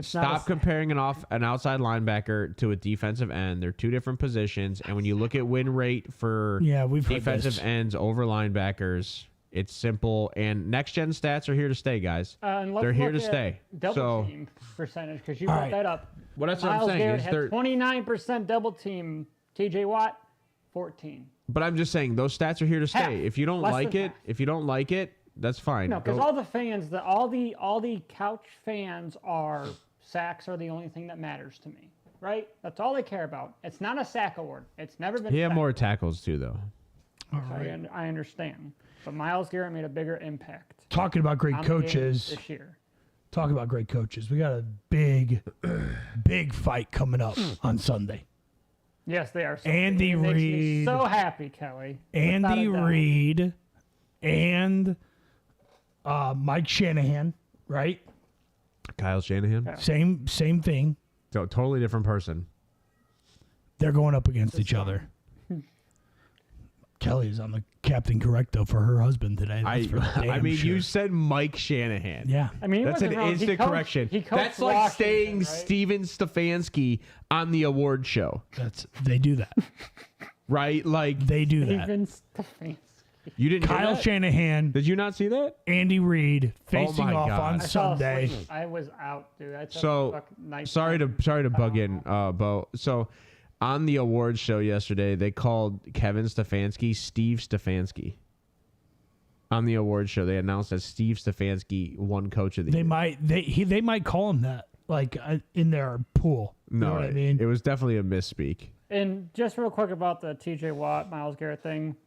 stop comparing an outside linebacker to a defensive end. They're 2 different positions, and when you look at win rate for defensive ends over linebackers, it's simple. And next gen stats are here to stay, guys. They're here to stay. Double team percentage, because you brought that up. Well, that's what I'm saying. Garrett had 29% double team. T.J. Watt, 14. But I'm just saying those stats are here to stay. Half. If you don't like it, that's fine. No, because all the fans, all the couch fans are sacks are the only thing that matters to me, right? That's all they care about. It's not a sack award. It's never been. He had more tackles too, though. All right. I understand, but Myles Garrett made a bigger impact. Talking about great coaches this year. Talk about great coaches. We got a big fight coming up on Sunday. Yes, they are. Andy Reid. Makes me Reid. so happy, Kelly. Andy Reid and Mike Shanahan, right? Kyle Shanahan. Yeah. Same thing. So, totally different person. They're going up against each other. Kelly's on the Captain Correcto for her husband today. That's for damn sure. You said Mike Shanahan. Yeah. I mean, that's an instant correction. That's like Washington, saying right? Steven Stefanski on the award show. They do that. Right? Like they do that. Steven Stefanski. You didn't hear Kyle that? Shanahan. Did you not see that? Andy Reid facing off God. on Sunday. I was out, dude. Sorry to bug in, Bo. So on the awards show yesterday, they called Kevin Stefanski Steve Stefanski. On the awards show, they announced that Steve Stefanski won Coach of the Year. They might call him that, like in their pool. You know what I mean? It was definitely a misspeak. And just real quick about the T.J. Watt, Myles Garrett thing.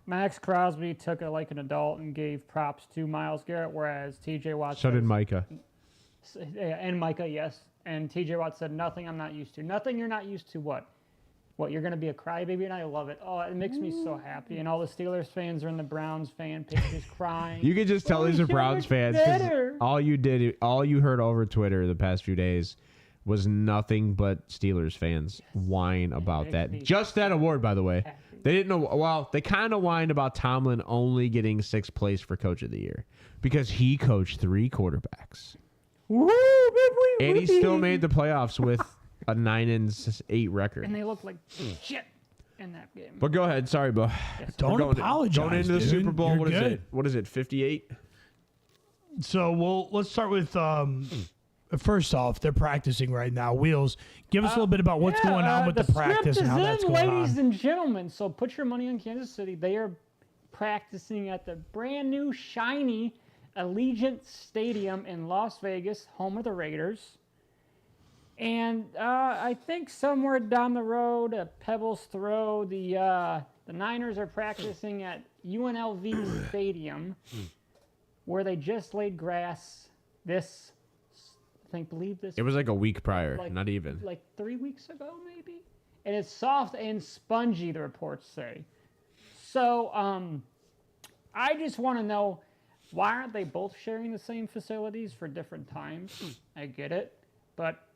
Max Crosby took it like an adult and gave props to Myles Garrett, whereas T.J. Watt. So did Micah. And Micah, yes. And T.J. Watt said, nothing I'm not used to. Nothing you're not used to what? What, you're going to be a crybaby? And I love it. Oh, it makes me so happy. And all the Steelers fans are in the Browns fan pages crying. You could just tell these are Browns fans. 'Cause all you heard over Twitter the past few days was nothing but Steelers fans whine about that. Just that award, by the way. Happy. They didn't know. Well, they kind of whined about Tomlin only getting 6th place for Coach of the Year because he coached 3 quarterbacks. Woo, And he still made the playoffs with a 9-8 record. And they look like shit in that game. But go ahead. Sorry, Bo. Yes. Don't apologize. Going into the dude. Super Bowl, You're what is good. it? What is it, 58? So let's start with first off, they're practicing right now. Wheels, give us a little bit about what's going on with the practice and how that's going on. Ladies and gentlemen, so put your money on Kansas City. They are practicing at the brand new, shiny Allegiant Stadium in Las Vegas, home of the Raiders. And I think somewhere down the road, a Pebbles Throw, the Niners are practicing at UNLV Stadium, where they just laid grass this, believe this. It was like a week prior, like, not even. Like 3 weeks ago, maybe? And it's soft and spongy, the reports say. So I just want to know, why aren't they both sharing the same facilities for different times? I get it. But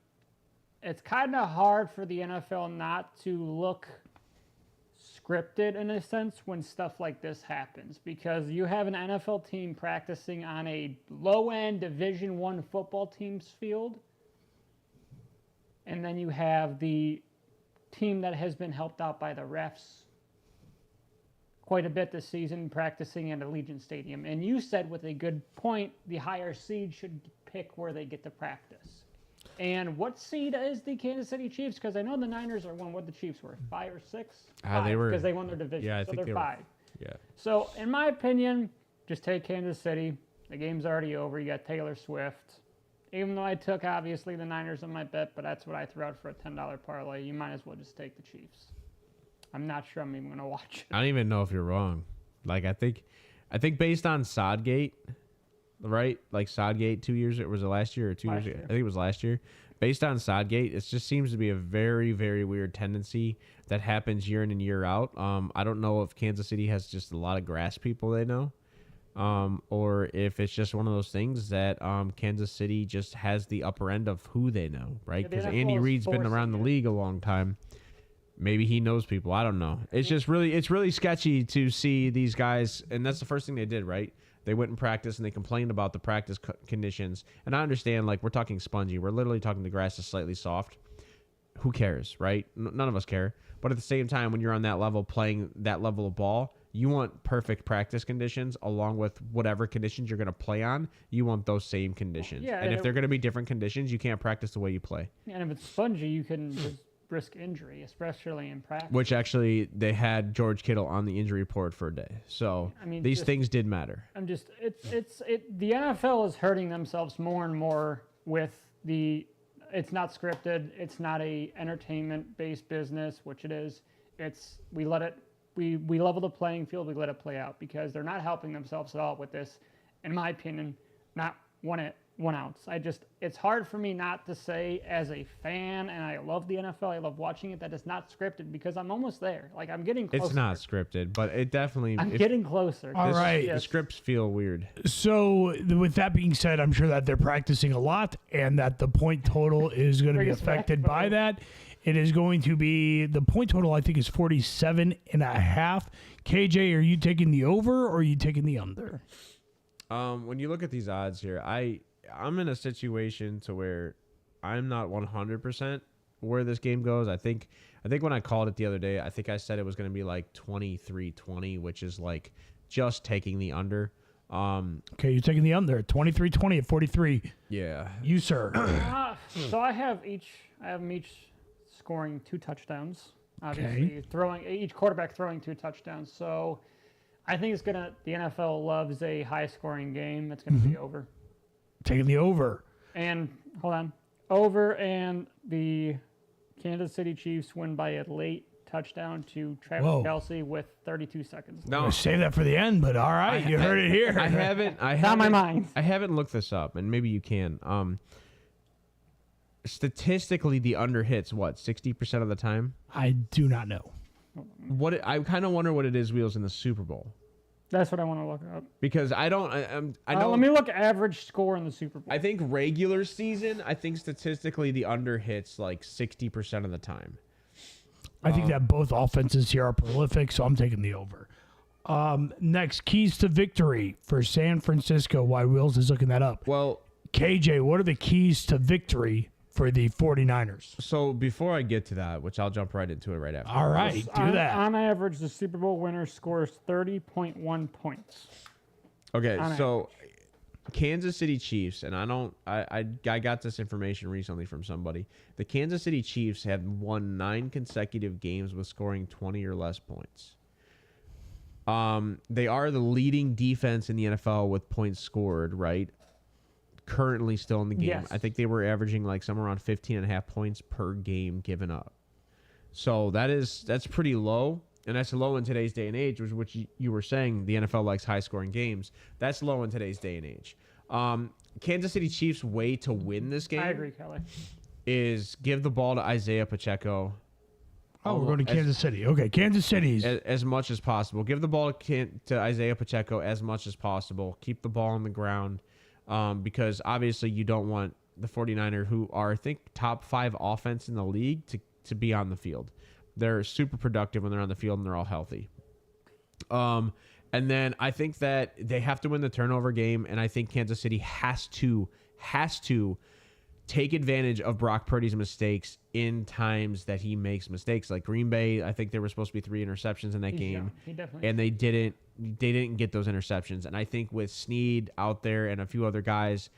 it's kind of hard for the NFL not to look scripted in a sense when stuff like this happens, because you have an NFL team practicing on a low-end Division I football team's field, and then you have the team that has been helped out by the refs quite a bit this season practicing at Allegiant Stadium. And you said with a good point, the higher seed should pick where they get to practice. And what seed is the Kansas City Chiefs? Because I know the Niners are one. What the Chiefs were, 5 or 6? They were, because they won their division. Yeah, I so think they're they 5. were. Yeah. So in my opinion, just take Kansas City. The game's already over. You got Taylor Swift. Even though I took obviously the Niners on my bet, but that's what I threw out for a $10 parlay. You might as well just take the Chiefs. I'm not sure I'm even going to watch it. I don't even know if you're wrong. Like I think based on Sodgate, right? Like Sodgate 2 years, was it last year or 2 years ago? I think it was last year. Based on Sodgate, it just seems to be a very, very weird tendency that happens year in and year out. I don't know if Kansas City has just a lot of grass people they know, or if it's just one of those things that Kansas City just has the upper end of who they know, right? Because Andy Reid's been around the league a long time. Maybe he knows people. I don't know. It's just really sketchy to see these guys, and that's the first thing they did, right? They went and practiced, and they complained about the practice conditions. And I understand, like, we're talking spongy. We're literally talking the grass is slightly soft. Who cares, right? None of us care. But at the same time, when you're on that level, playing that level of ball, you want perfect practice conditions along with whatever conditions you're going to play on. You want those same conditions. Yeah, and if they're going to be different conditions, you can't practice the way you play. And if it's spongy, you can just risk injury, especially in practice. Which actually, they had George Kittle on the injury report for a day. So these things did matter. The NFL is hurting themselves more and more with it's not scripted. It's not a entertainment-based business, which it is. We level the playing field. We let it play out because they're not helping themselves at all with this. In my opinion, not one ounce. It's hard for me not to say as a fan, and I love the NFL, I love watching it, that it's not scripted because I'm almost there. Like, I'm getting closer. It's not scripted, but it definitely... I'm getting closer. All right. The scripts feel weird. So with that being said, I'm sure that they're practicing a lot and that the point total is going to be affected by that. It is going to be, the point total I think is 47.5. KJ, are you taking the over or are you taking the under? When you look at these odds here, I'm in a situation to where I'm not 100% where this game goes. I think when I called it the other day, I think I said it was going to be like 23-20, which is like just taking the under. Okay, you're taking the under. 23-20 at 43. Yeah. You, sir. So I have them each scoring 2 touchdowns. Obviously, each quarterback throwing 2 touchdowns. So I think the NFL loves a high-scoring game. It's going to be over. Taking the over. And, hold on. Over, and the Kansas City Chiefs win by a late touchdown to Travis Kelce with 32 seconds. No, save that for the end, but all right, you heard it here. I haven't. It's on my mind. I haven't looked this up, and maybe you can. Statistically, the under hits, 60% of the time? I do not know. I kind of wonder what it is, Wheels, in the Super Bowl. That's what I want to look up. Because I don't. Let me look average score in the Super Bowl. I think regular season, statistically the under hits like 60% of the time. I think that both offenses here are prolific, so I'm taking the over. Next, keys to victory for San Francisco. While Wills is looking that up. Well, KJ, what are the keys to victory for the 49ers? So before I get to that, which I'll jump right into it right after. All right, do that. On average, the Super Bowl winner scores 30.1 points. Okay, so Kansas City Chiefs, and I got this information recently from somebody. The Kansas City Chiefs have won 9 consecutive games with scoring 20 or less points. They are the leading defense in the NFL with points scored, right? Currently still in the game. Yes. I think they were averaging like somewhere around 15.5 points per game given up. So that's pretty low. And that's low in today's day and age, which you were saying the NFL likes high-scoring games. That's low in today's day and age. Kansas City Chiefs' way to win this game I agree, Kelly. is give the ball to Isaiah Pacheco. Oh, we're going to Kansas City. Okay, Kansas City's. As much as possible. Give the ball to Isaiah Pacheco as much as possible. Keep the ball on the ground because obviously you don't want the 49ers, who are, I think, top 5 offense in the league, to be on the field. They're super productive when they're on the field and they're all healthy. And then I think that they have to win the turnover game, and I think Kansas City has to take advantage of Brock Purdy's mistakes in times that he makes mistakes. Like Green Bay, I think there were supposed to be 3 interceptions in that game, young. He definitely and they didn't get those interceptions. And I think with Snead out there and a few other guys,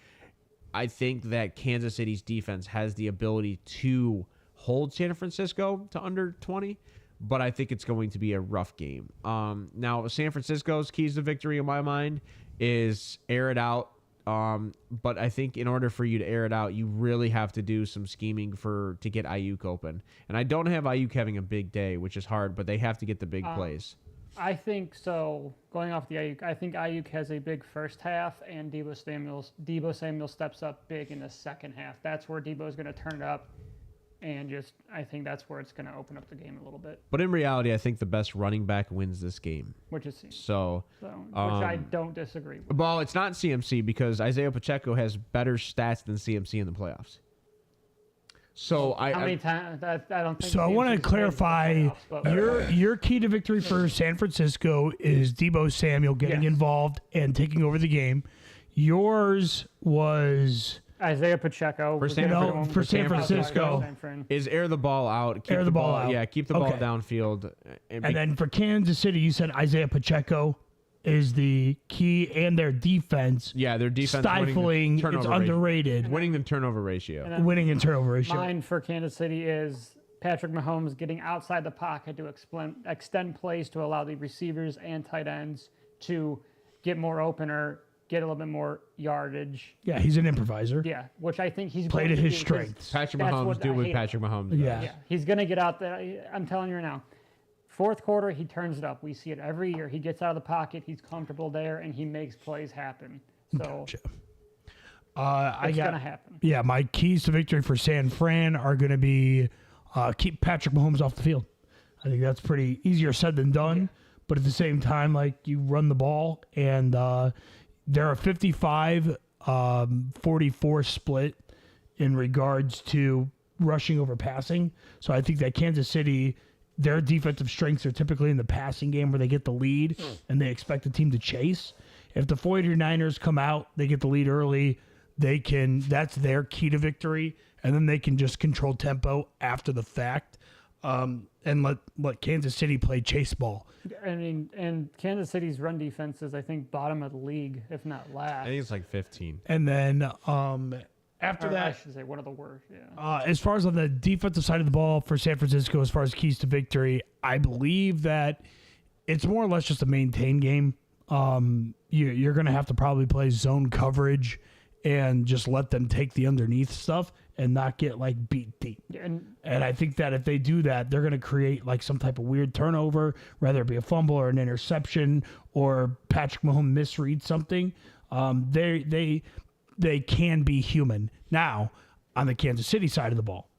I think that Kansas City's defense has the ability to hold San Francisco to under 20, but I think it's going to be a rough game. Now, San Francisco's keys to victory in my mind is air it out. But I think in order for you to air it out, you really have to do some scheming to get Ayuk open. And I don't have Ayuk having a big day, which is hard, but they have to get the big plays. I think so. Going off the Ayuk, I think Ayuk has a big first half, and Deebo Samuel steps up big in the second half. That's where Deebo is going to turn it up. And I think that's where it's going to open up the game a little bit. But in reality, I think the best running back wins this game. Which is which I don't disagree with. Well, it's not CMC because Isaiah Pacheco has better stats than CMC in the playoffs. So How many times? I don't think. So I want to clarify your key to victory for San Francisco is Deebo Samuel getting involved and taking over the game. Yours was Isaiah Pacheco for San Francisco is air the ball out. Keep the ball out. Yeah, keep the ball downfield. And then for Kansas City, you said Isaiah Pacheco is the key, and their defense. Yeah, their defense stifling. It's underrated. Winning the turnover ratio. Winning in turnover ratio. Mine for Kansas City is Patrick Mahomes getting outside the pocket to extend plays to allow the receivers and tight ends to get more open or get a little bit more yardage. Yeah, he's an improviser. Yeah, which I think he's played to his strengths. Patrick Mahomes do what Patrick Mahomes does. Yeah. He's going to get out there. I'm telling you right now. Fourth quarter, he turns it up. We see it every year. He gets out of the pocket. He's comfortable there, and he makes plays happen. So Gotcha. it's going to happen. Yeah, my keys to victory for San Fran are going to be keep Patrick Mahomes off the field. I think that's pretty easier said than done. Yeah. But at the same time, like, you run the ball, and they're a 55-44 split in regards to rushing over passing. So I think that Kansas City, their defensive strengths are typically in the passing game where they get the lead and they expect the team to chase. If the 49ers come out, they get the lead early, that's their key to victory, and then they can just control tempo after the fact. And let Kansas City play chase ball. I mean, and Kansas City's run defense is, I think, bottom of the league, if not last. I think it's like 15. And then after that, I should say one of the worst. Yeah. As far as on the defensive side of the ball for San Francisco, as far as keys to victory, I believe that it's more or less just a maintain game. You're going to have to probably play zone coverage and just let them take the underneath stuff and not get like beat deep. And I think that if they do that, they're going to create like some type of weird turnover, whether it be a fumble or an interception or Patrick Mahomes misread something. They can be human. Now, on the Kansas City side of the ball,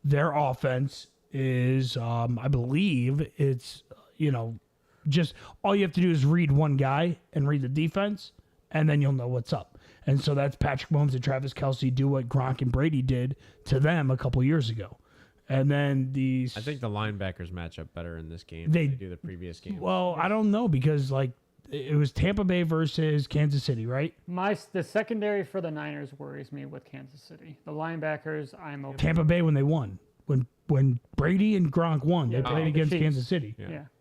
their offense is, I believe it's, just all you have to do is read one guy and read the defense, and then you'll know what's up. And so that's Patrick Mahomes and Travis Kelce do what Gronk and Brady did to them a couple years ago. And then I think the linebackers match up better in this game than they do the previous game. Well, I don't know because like it was Tampa Bay versus Kansas City, right? The secondary for the Niners worries me with Kansas City. The linebackers, I'm okay. Tampa Bay when they won. When Brady and Gronk won, they played against Kansas City.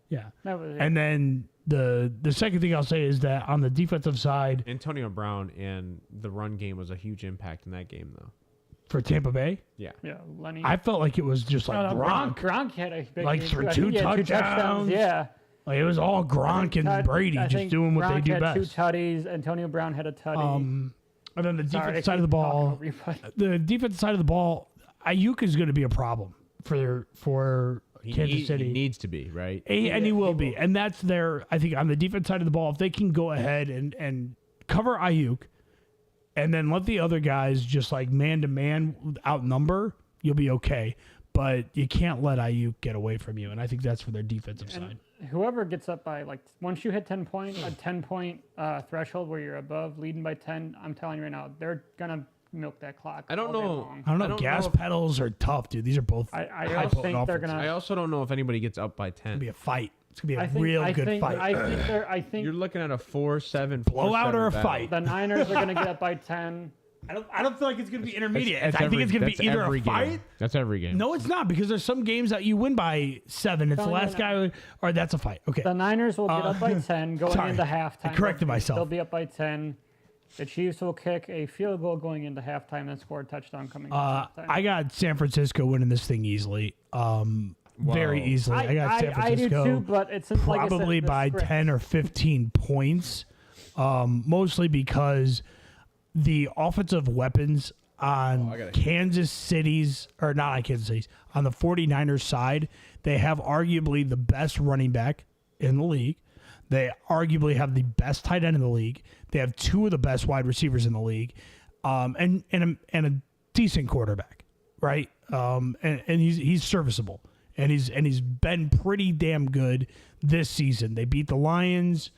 Yeah. That was it. And then the second thing I'll say is that on the defensive side, Antonio Brown and the run game was a huge impact in that game, though. For Tampa Bay? Yeah. Yeah, Lenny. I felt like it was just like Gronk. Gronk had a big like game. for two touchdowns. Yeah. Like, it was all Gronk and Brady just doing what they do Gronk had best. 2 tutties. Antonio Brown had a tutty. And then the Sorry, defensive I side of the keep talking ball, over you, but- the defensive side of the ball, Ayuk is going to be a problem for Kansas City. He needs to be, right? And he will be. And that's their, I think, on the defense side of the ball, if they can go ahead and cover Ayuk and then let the other guys just like man-to-man outnumber, you'll be okay. But you can't let Ayuk get away from you. And I think that's for their defensive side. Whoever gets up by, like, once you hit 10 point, a 10-point threshold where you're above, leading by 10, I'm telling you right now, they're going to milk that clock. I don't all day know. long. I don't know. Gas pedals are tough, dude. These are both I high also potent think they're offenses. going I to. also don't know if anybody gets up by 10. It's going to be a fight. It's going to be I a think, real I good think, fight. I think You're looking at a 4-7 Blowout or a 4-7 battle. fight? the Niners are going to get up by 10. I don't feel like it's going to be intermediate. That's I think it's going to that's be either a every fight. game. That's every game. No, it's not, because there's some games that you win by 7. It's the No, last guy, or that's a fight. Okay. The Niners will get up by 10 going sorry. into halftime. I corrected myself. They'll be up by 10. The Chiefs will kick a field goal going into halftime and score a touchdown coming into halftime. I got San Francisco winning this thing easily. Very easily. I got San Francisco I do too, but it's like I said, probably the by script. 10 or 15 points, mostly because the offensive weapons on Kansas City's, or not on Kansas City's, on the 49ers side, they have arguably the best running back in the league. They arguably have the best tight end in the league. They have 2 of the best wide receivers in the league, and a decent quarterback, right? And he's serviceable, and he's been pretty damn good this season. They beat the Lions,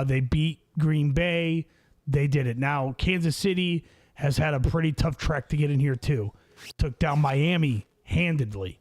they beat Green Bay. They did it. Now Kansas City has had a pretty tough trek to get in here too. Took down Miami handedly.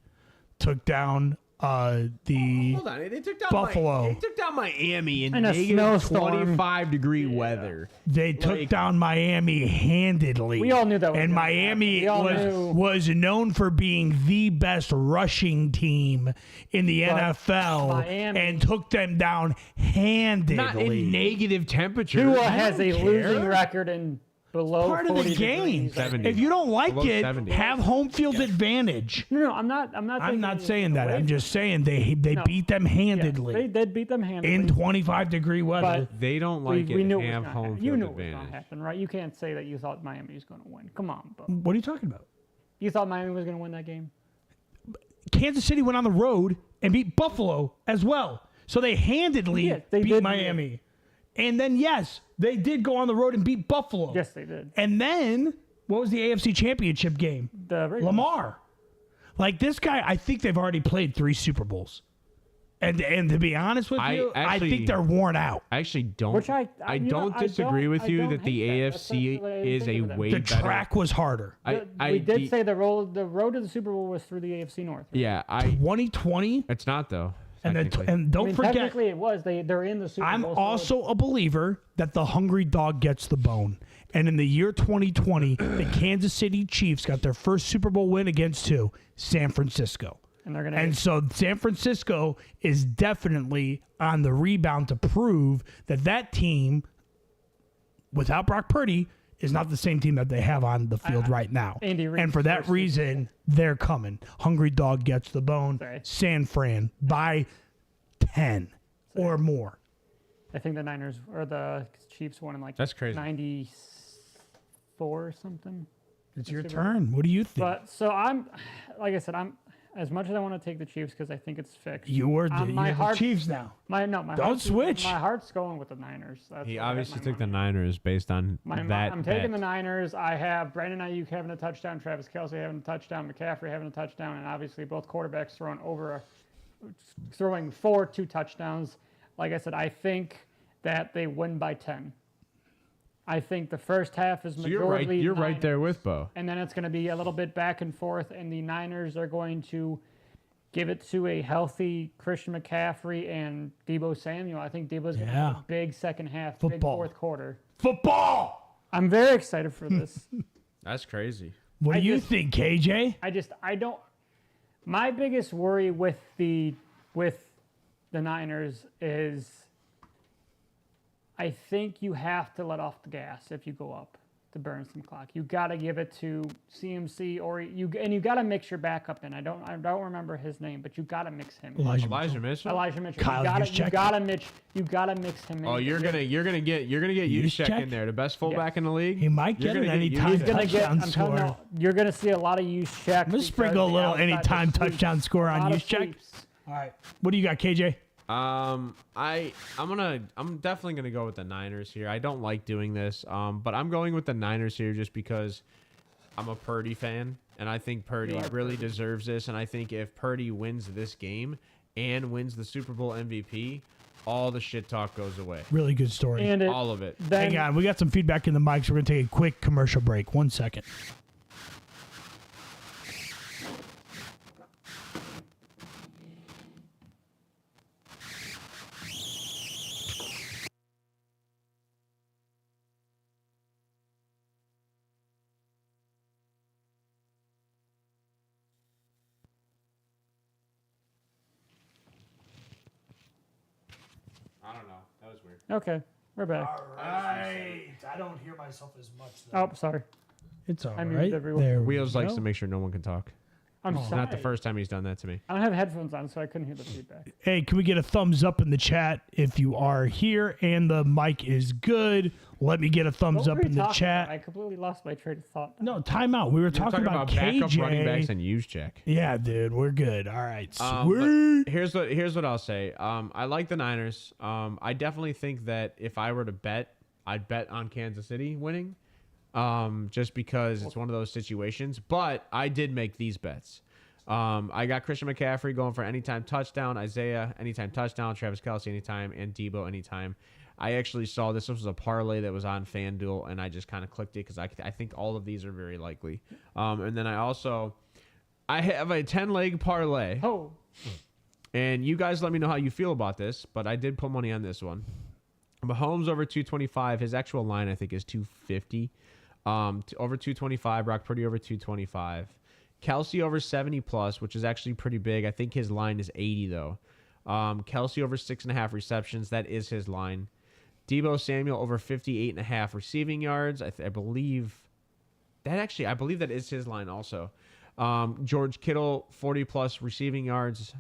Took down the Hold on, they took down Buffalo. They took down Miami in In a negative snowstorm. 25-degree weather. They took down Miami handedly. We all knew that was And gonna Miami happen. We all knew. was known for being the best rushing team in the NFL Miami- and took them down handedly. Not in negative temperature. Tua I has don't a care. losing record in below Part of 40 the game. degrees. 70. If you don't like Below it, 70. have home field advantage. No, I'm not. I'm not taking saying it that. away I'm from just saying they No. beat them Yes, handedly they did beat them handedly. in 25-degree weather. But They don't like we it. knew it was Have gonna home happen. field You knew it was going advantage. to happen, right? You can't say that you thought Miami was going to win. Come on, Bo. What are you talking about? You thought Miami was going to win that game? Kansas City went on the road and beat Buffalo as well. So they handedly They beat did. Miami. And then, yes, they did go on the road and beat Buffalo. Yes, they did. And then, what was the AFC Championship game? The Ravens. Lamar. Like, this guy, I think they've already played 3 Super Bowls. And to be honest with you, I think they're worn out. I actually don't. Which I don't disagree with you that the AFC is a way The better. track was harder. We did say the road to the Super Bowl was through the AFC North. Right? Yeah, 2020, it's not though. and then technically. and don't I mean, forget, technically it was. They're in the Super I'm Bowl. so also a believer that the hungry dog gets the bone. And in the year 2020, the Kansas City Chiefs got their first Super Bowl win against who? San Francisco. and they're going And so San Francisco is definitely on the rebound to prove that that team, without Brock Purdy, is not the same team that they have on the field right now. Andy Reid's And for that first reason, they're coming. Hungry dog gets the bone. Sorry. San Fran by 10 or more. I think the Niners or the Chiefs won in like That's crazy. 94 or something. It's your turn. What do you think? But so I'm, like I said, I'm as much as I want to take the Chiefs because I think it's fixed. you are my the heart- Chiefs now. My Don't heart's- switch. My heart's going with the Niners. That's He where I have obviously my took the money. Niners based on that. I'm taking the bet. Niners. I have Brandon Ayuk having a touchdown, Travis Kelce having a touchdown, McCaffrey having a touchdown, and obviously both quarterbacks throwing for 2 touchdowns. Like I said, I think that they win by 10. I think the first half is So you're right. majority You're right Niners, there with Bo. and then it's going to be a little bit back and forth, and the Niners are going to give it to a healthy Christian McCaffrey and Deebo Samuel. I think Deebo's going to have Yeah. a big second half, Football. big fourth quarter. Football. I'm very excited for this. That's crazy. What I do you just- think, KJ? I don't. My biggest worry with the Niners is I think you have to let off the gas if you go up to burn some clock. You got to give it to CMC or you got to mix your backup in. I don't remember his name, but you got to mix him. Elijah Mitchell. Elijah Mitchell. Kyle You got to mix him in. Oh, you're gonna get Juszczyk in there, the best fullback in the league. He might get an anytime touchdown score. You're going to see a lot of Juszczyk. Let's sprinkle a little anytime touchdown score on Juszczyk. All right. What do you got, KJ? I'm definitely gonna go with the Niners here. I don't like doing this, but I'm going with the Niners here just because I'm a Purdy fan, and I think Purdy really deserves this. And I think if Purdy wins this game and wins the Super Bowl MVP, all the shit talk goes away. Really good story. And all of it. Hang on, we got some feedback in the mics. We're gonna take a quick commercial break. 1 second. I don't know. That was weird. Okay, we're back. All right. I don't hear myself as much, Oh, sorry. It's all I right. muted everyone. There we Wheels likes go. to make sure no one can talk. I'm It's sorry. not the first time he's done that to me. I don't have headphones on, so I couldn't hear the feedback. Hey, can we get a thumbs up in the chat if you are here and the mic is good? Let me get a thumbs What up were we in the talking chat. about? I completely lost my train of thought. No, time out. We were talking about backup KJ. running backs and Juszczyk. Yeah, dude, we're good. All right, But sweet. here's what I'll say. I like the Niners. I definitely think that if I were to bet, I'd bet on Kansas City winning, just because it's one of those situations. But I did make these bets. I got Christian McCaffrey going for anytime touchdown, Isaiah anytime touchdown, Travis Kelce anytime, and Debo anytime. I actually saw this. This was a parlay that was on FanDuel, and I just kind of clicked it because I think all of these are very likely. And then I have a 10-leg parlay. Oh, And you guys let me know how you feel about this, but I did put money on this one. Mahomes over 225. His actual line, I think, is 250. Over 225. Brock Purdy over 225. Kelce over 70 plus, which is actually pretty big. I think his line is 80 though. Kelce over 6.5 receptions. That is his line. Debo Samuel over 58.5 receiving yards. I believe that is his line also. George Kittle 40 plus receiving yards.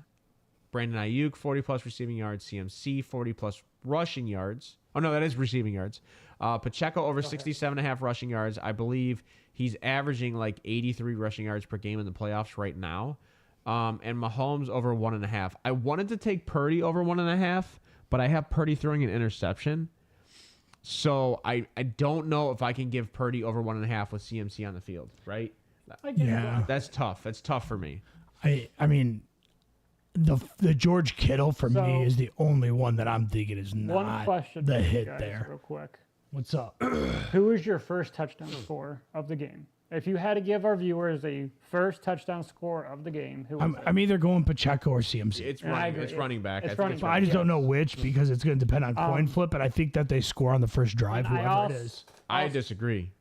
Brandon Ayuk 40 plus receiving yards. CMC 40 plus rushing yards. Oh no, that is receiving yards. Pacheco over 67.5 rushing yards. I believe he's averaging like 83 rushing yards per game in the playoffs right now. And Mahomes over 1.5. I wanted to take Purdy over 1.5, but I have Purdy throwing an interception. So I don't know if I can give Purdy over 1.5 with CMC on the field, right? Yeah. That's tough. That's tough for me. I mean, the George Kittle for So- me is the only one that I'm thinking is one not question the for you hit guys there. real quick. What's up? Who was your first touchdown score of the game? If you had to give our viewers a first touchdown score of the game, who was it? I'm either going Pacheco or CMC. It's Yeah, I running. agree. It's running back. It's I think running it's back. I just don't Yes. know which because it's going to depend on coin flip, but I think that they score on the first drive, And I whoever also- it is. I disagree.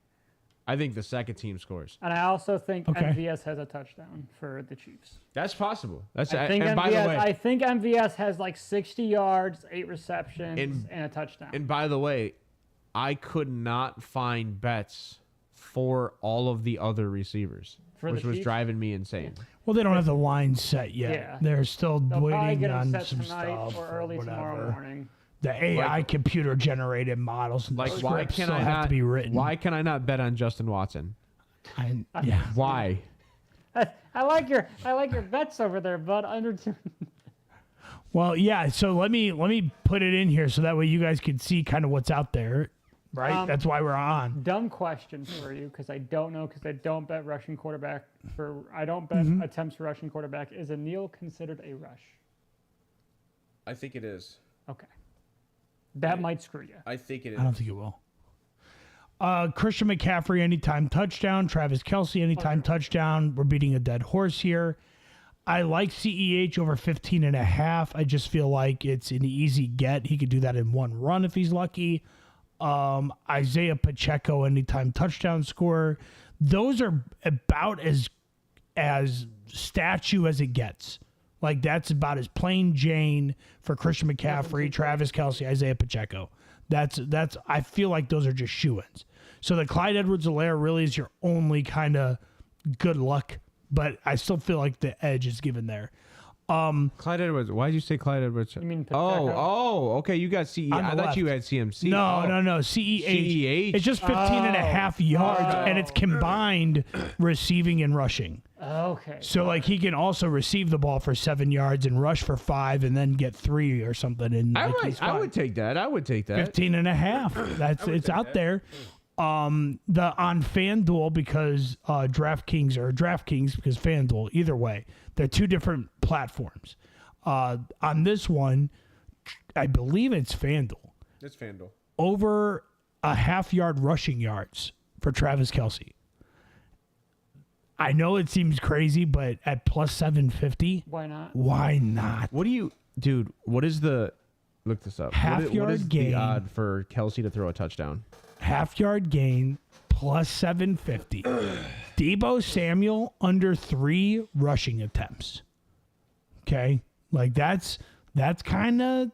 I think the second team scores. And I also think Okay. MVS has a touchdown for the Chiefs. That's possible. That's I think and by the way, I think MVS has like 60 yards, 8 receptions, and a touchdown. and by the way, I could not find bets for all of the other receivers, For the which was Chiefs? driving me insane. Well, they don't have the line set yet. Yeah. They're still They'll probably waiting get them on set some tonight stuff or early tomorrow whatever. morning. The AI Like- computer generated models and Like, the why scripts can still I have not? to be written. Why can I not bet on Justin Watson? Yeah. Why? I like your bets over there, bud. Under two. Well, yeah. So let me put it in here so that way you guys can see kind of what's out there, right? That's why we're on. Dumb question for you because I don't know because I don't bet rushing quarterback I don't bet Mm-hmm. attempts for rushing quarterback. Is a kneel considered a rush? I think it is. Okay, that might screw you. I think it is. I don't think it will. Christian McCaffrey anytime touchdown. Travis Kelce anytime touchdown. We're beating a dead horse here. I like CEH over 15.5. I just feel like it's an easy get. He could do that in one run if he's lucky. Isaiah Pacheco anytime touchdown scorer. Those are about as statue as it gets. Like that's about as plain Jane for Christian McCaffrey, Travis Kelce, Isaiah Pacheco. That's I feel like those are just shoo-ins. So the Clyde Edwards-Helaire really is your only kind of good luck, but I still feel like the edge is given there. Clyde Edwards. Why did you say Clyde Edwards? You mean Pacheco? Okay. You got CE. On the I thought you left. had CMC. No. CEH. It's just 15 and a half yards, and it's combined receiving and rushing. Okay. So, like, he can also receive the ball for 7 yards and rush for 5 and then get 3 or something. And I like, would take that. 15 and a half. It's out there. On FanDuel because DraftKings because FanDuel, either way, they're two different platforms. On this one, I believe it's FanDuel. It's FanDuel. Over a half-yard rushing yards for Travis Kelce. I know it seems crazy, but at plus 750, Why not? why not? What is the? Look this up. Half what yard is gain. the odd for Kelce to throw a touchdown? Half-yard gain plus 750. Deebo Samuel under 3 rushing attempts. Okay, like that's kind of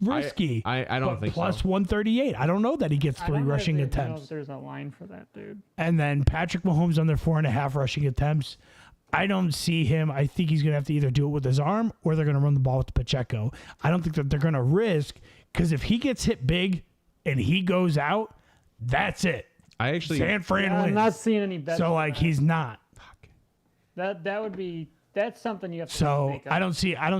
risky. I don't think plus so. 138. I don't know that he gets I 3 don't rushing really know attempts. if there's a line for that, dude. And then Patrick Mahomes under 4.5 rushing attempts. I don't see him. I think he's going to have to either do it with his arm or they're going to run the ball with Pacheco. I don't think that they're going to risk because if he gets hit big and he goes out, that's it. I actually. San Fran I'm wins. not seeing any bets. So, on like, that. he's not. That would be. That's something you have to So make up. I don't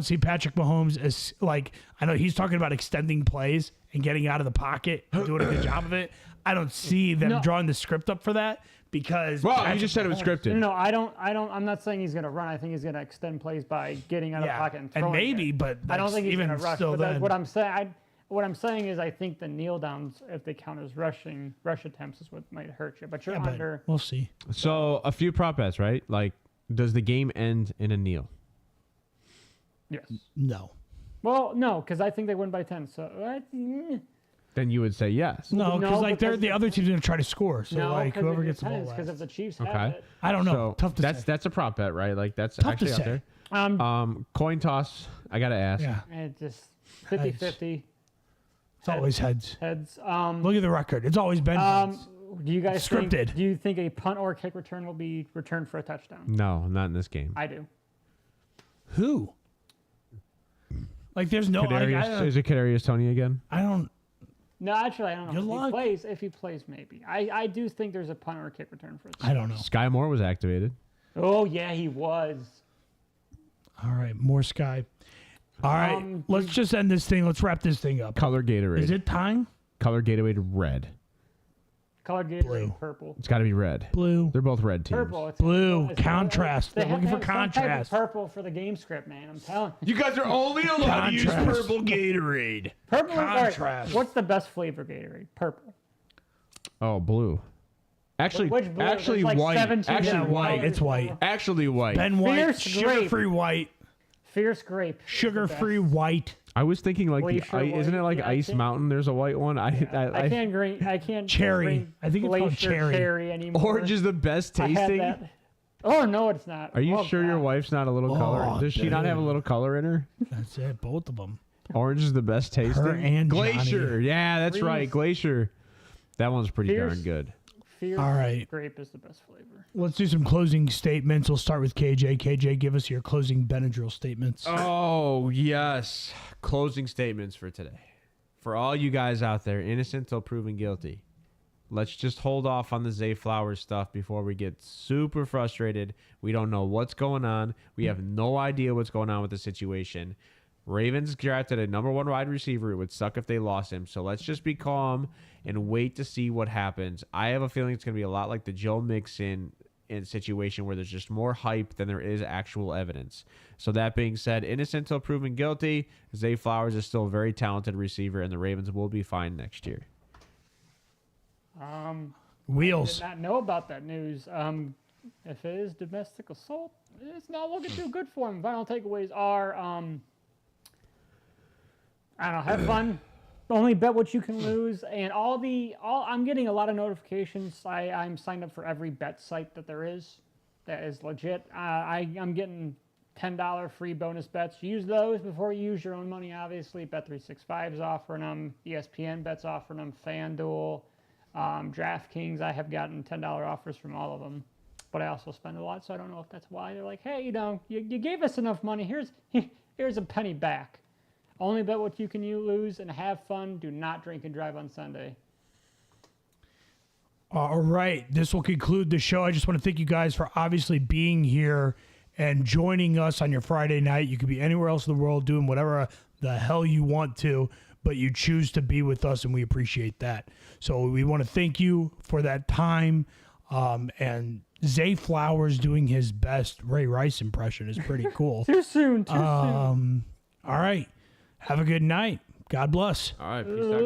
see Patrick Mahomes as like I know he's talking about extending plays and getting out of the pocket and doing a good job of it. I don't see them No. drawing the script up for that because Well, you just said it was scripted. No, I don't. I'm not saying he's going to run. I think he's going to extend plays by getting out of the pocket and throwing. maybe, it. but I don't think he's even going to rush. still But that's then. what I'm saying. What I'm saying is, I think the kneel downs, if they count as rush attempts, is what might hurt you. But you're but under. we'll see. So a few prop bets, right? Like, does the game end in a kneel? Yes. No, Well, no, because I think they win by 10. So Then you would say yes. no, No, like they're because the other team's gonna try to score. So no, like whoever gets the ball because if last. the Chiefs Okay. have it, I don't know. So Tough to say. that's a prop bet, right? Like that's Tough actually to out say. there. Coin toss. I gotta ask. Yeah, it's just 50-50 it's always heads. heads. Look at the record. It's always been heads. Do you guys Scripted. do you think a punt or a kick return will be returned for a touchdown? No, not in this game. I do. Who? Like there's no. Like, Is it Kadarius Toney again? I don't. No, actually, I don't know. Good luck. If he plays, maybe. I do think there's a punt or a kick return for a I don't know. Sky Moore was activated. Oh yeah, he was. All right, more Sky. All right, let's just end this thing. Let's wrap this thing up. Color Gatorade. Is it time? Color Gatorade red. Colored Gatorade, Blue. purple. It's got to be red. Blue. They're both red teams. Purple. It's Blue. it's- Contrast. They They're have looking to for have some type of contrast. purple for the game script, man. I'm telling you. You guys are only allowed Contrast. Gatorade. Purple. all right, Contrast. what's the best flavor Gatorade? Purple. Oh, blue. Actually, Which blue? actually There's like white. 17 Actually different white. colors. It's white. Actually white. Ben White. Fierce Sugar-free white. Fierce grape. is the Sugar-free best. white. I was thinking like Glacier isn't it white? like Yeah, I Ice can't- Mountain? There's a white one. I can't green. I can't. Cherry. drink I think it's called Glacier cherry. anymore. Orange is the best I had tasting. that. Oh no, it's not. Are you Oh, sure your God. wife's not a little color? Does she not have a dude. little color in her? That's it. Both of them. Orange is the best tasting. and Glacier. Johnny. Yeah, that's right. Fierce. Glacier. That one's pretty Fierce. darn good. Fierce All right. grape is the best flavor. Let's do some closing statements. We'll start with KJ. KJ, give us your closing Benadryl statements. Oh, yes. Closing statements for today. For all you guys out there, innocent till proven guilty, let's just hold off on the Zay Flowers stuff before we get super frustrated. We don't know what's going on. We have no idea what's going on with the situation. Ravens drafted a number 1 wide receiver. It would suck if they lost him. So let's just be calm and wait to see what happens. I have a feeling it's going to be a lot like the Joe Mixon situation where there's just more hype than there is actual evidence. So that being said, innocent till proven guilty. Zay Flowers is still a very talented receiver, and the Ravens will be fine next year. Wheels. Did not know about that news. If it is domestic assault, it's not looking too good for him. Final takeaways are, I don't know, have fun. Only bet what you can lose, and I'm getting a lot of notifications. I'm signed up for every bet site that there is that is legit. I'm getting $10 free bonus bets. Use those before you use your own money, obviously. Bet365 is offering them. ESPN bet's offering them. FanDuel. DraftKings, I have gotten $10 offers from all of them, but I also spend a lot, so I don't know if that's why. They're like, hey, you gave us enough money. Here's a penny back. Only bet what you can lose and have fun. Do not drink and drive on Sunday. All right. This will conclude the show. I just want to thank you guys for obviously being here and joining us on your Friday night. You could be anywhere else in the world doing whatever the hell you want to, but you choose to be with us, and we appreciate that. So we want to thank you for that time. And Zay Flowers doing his best Ray Rice impression is pretty cool. Too soon. All right. Have a good night. God bless. All right. Peace out.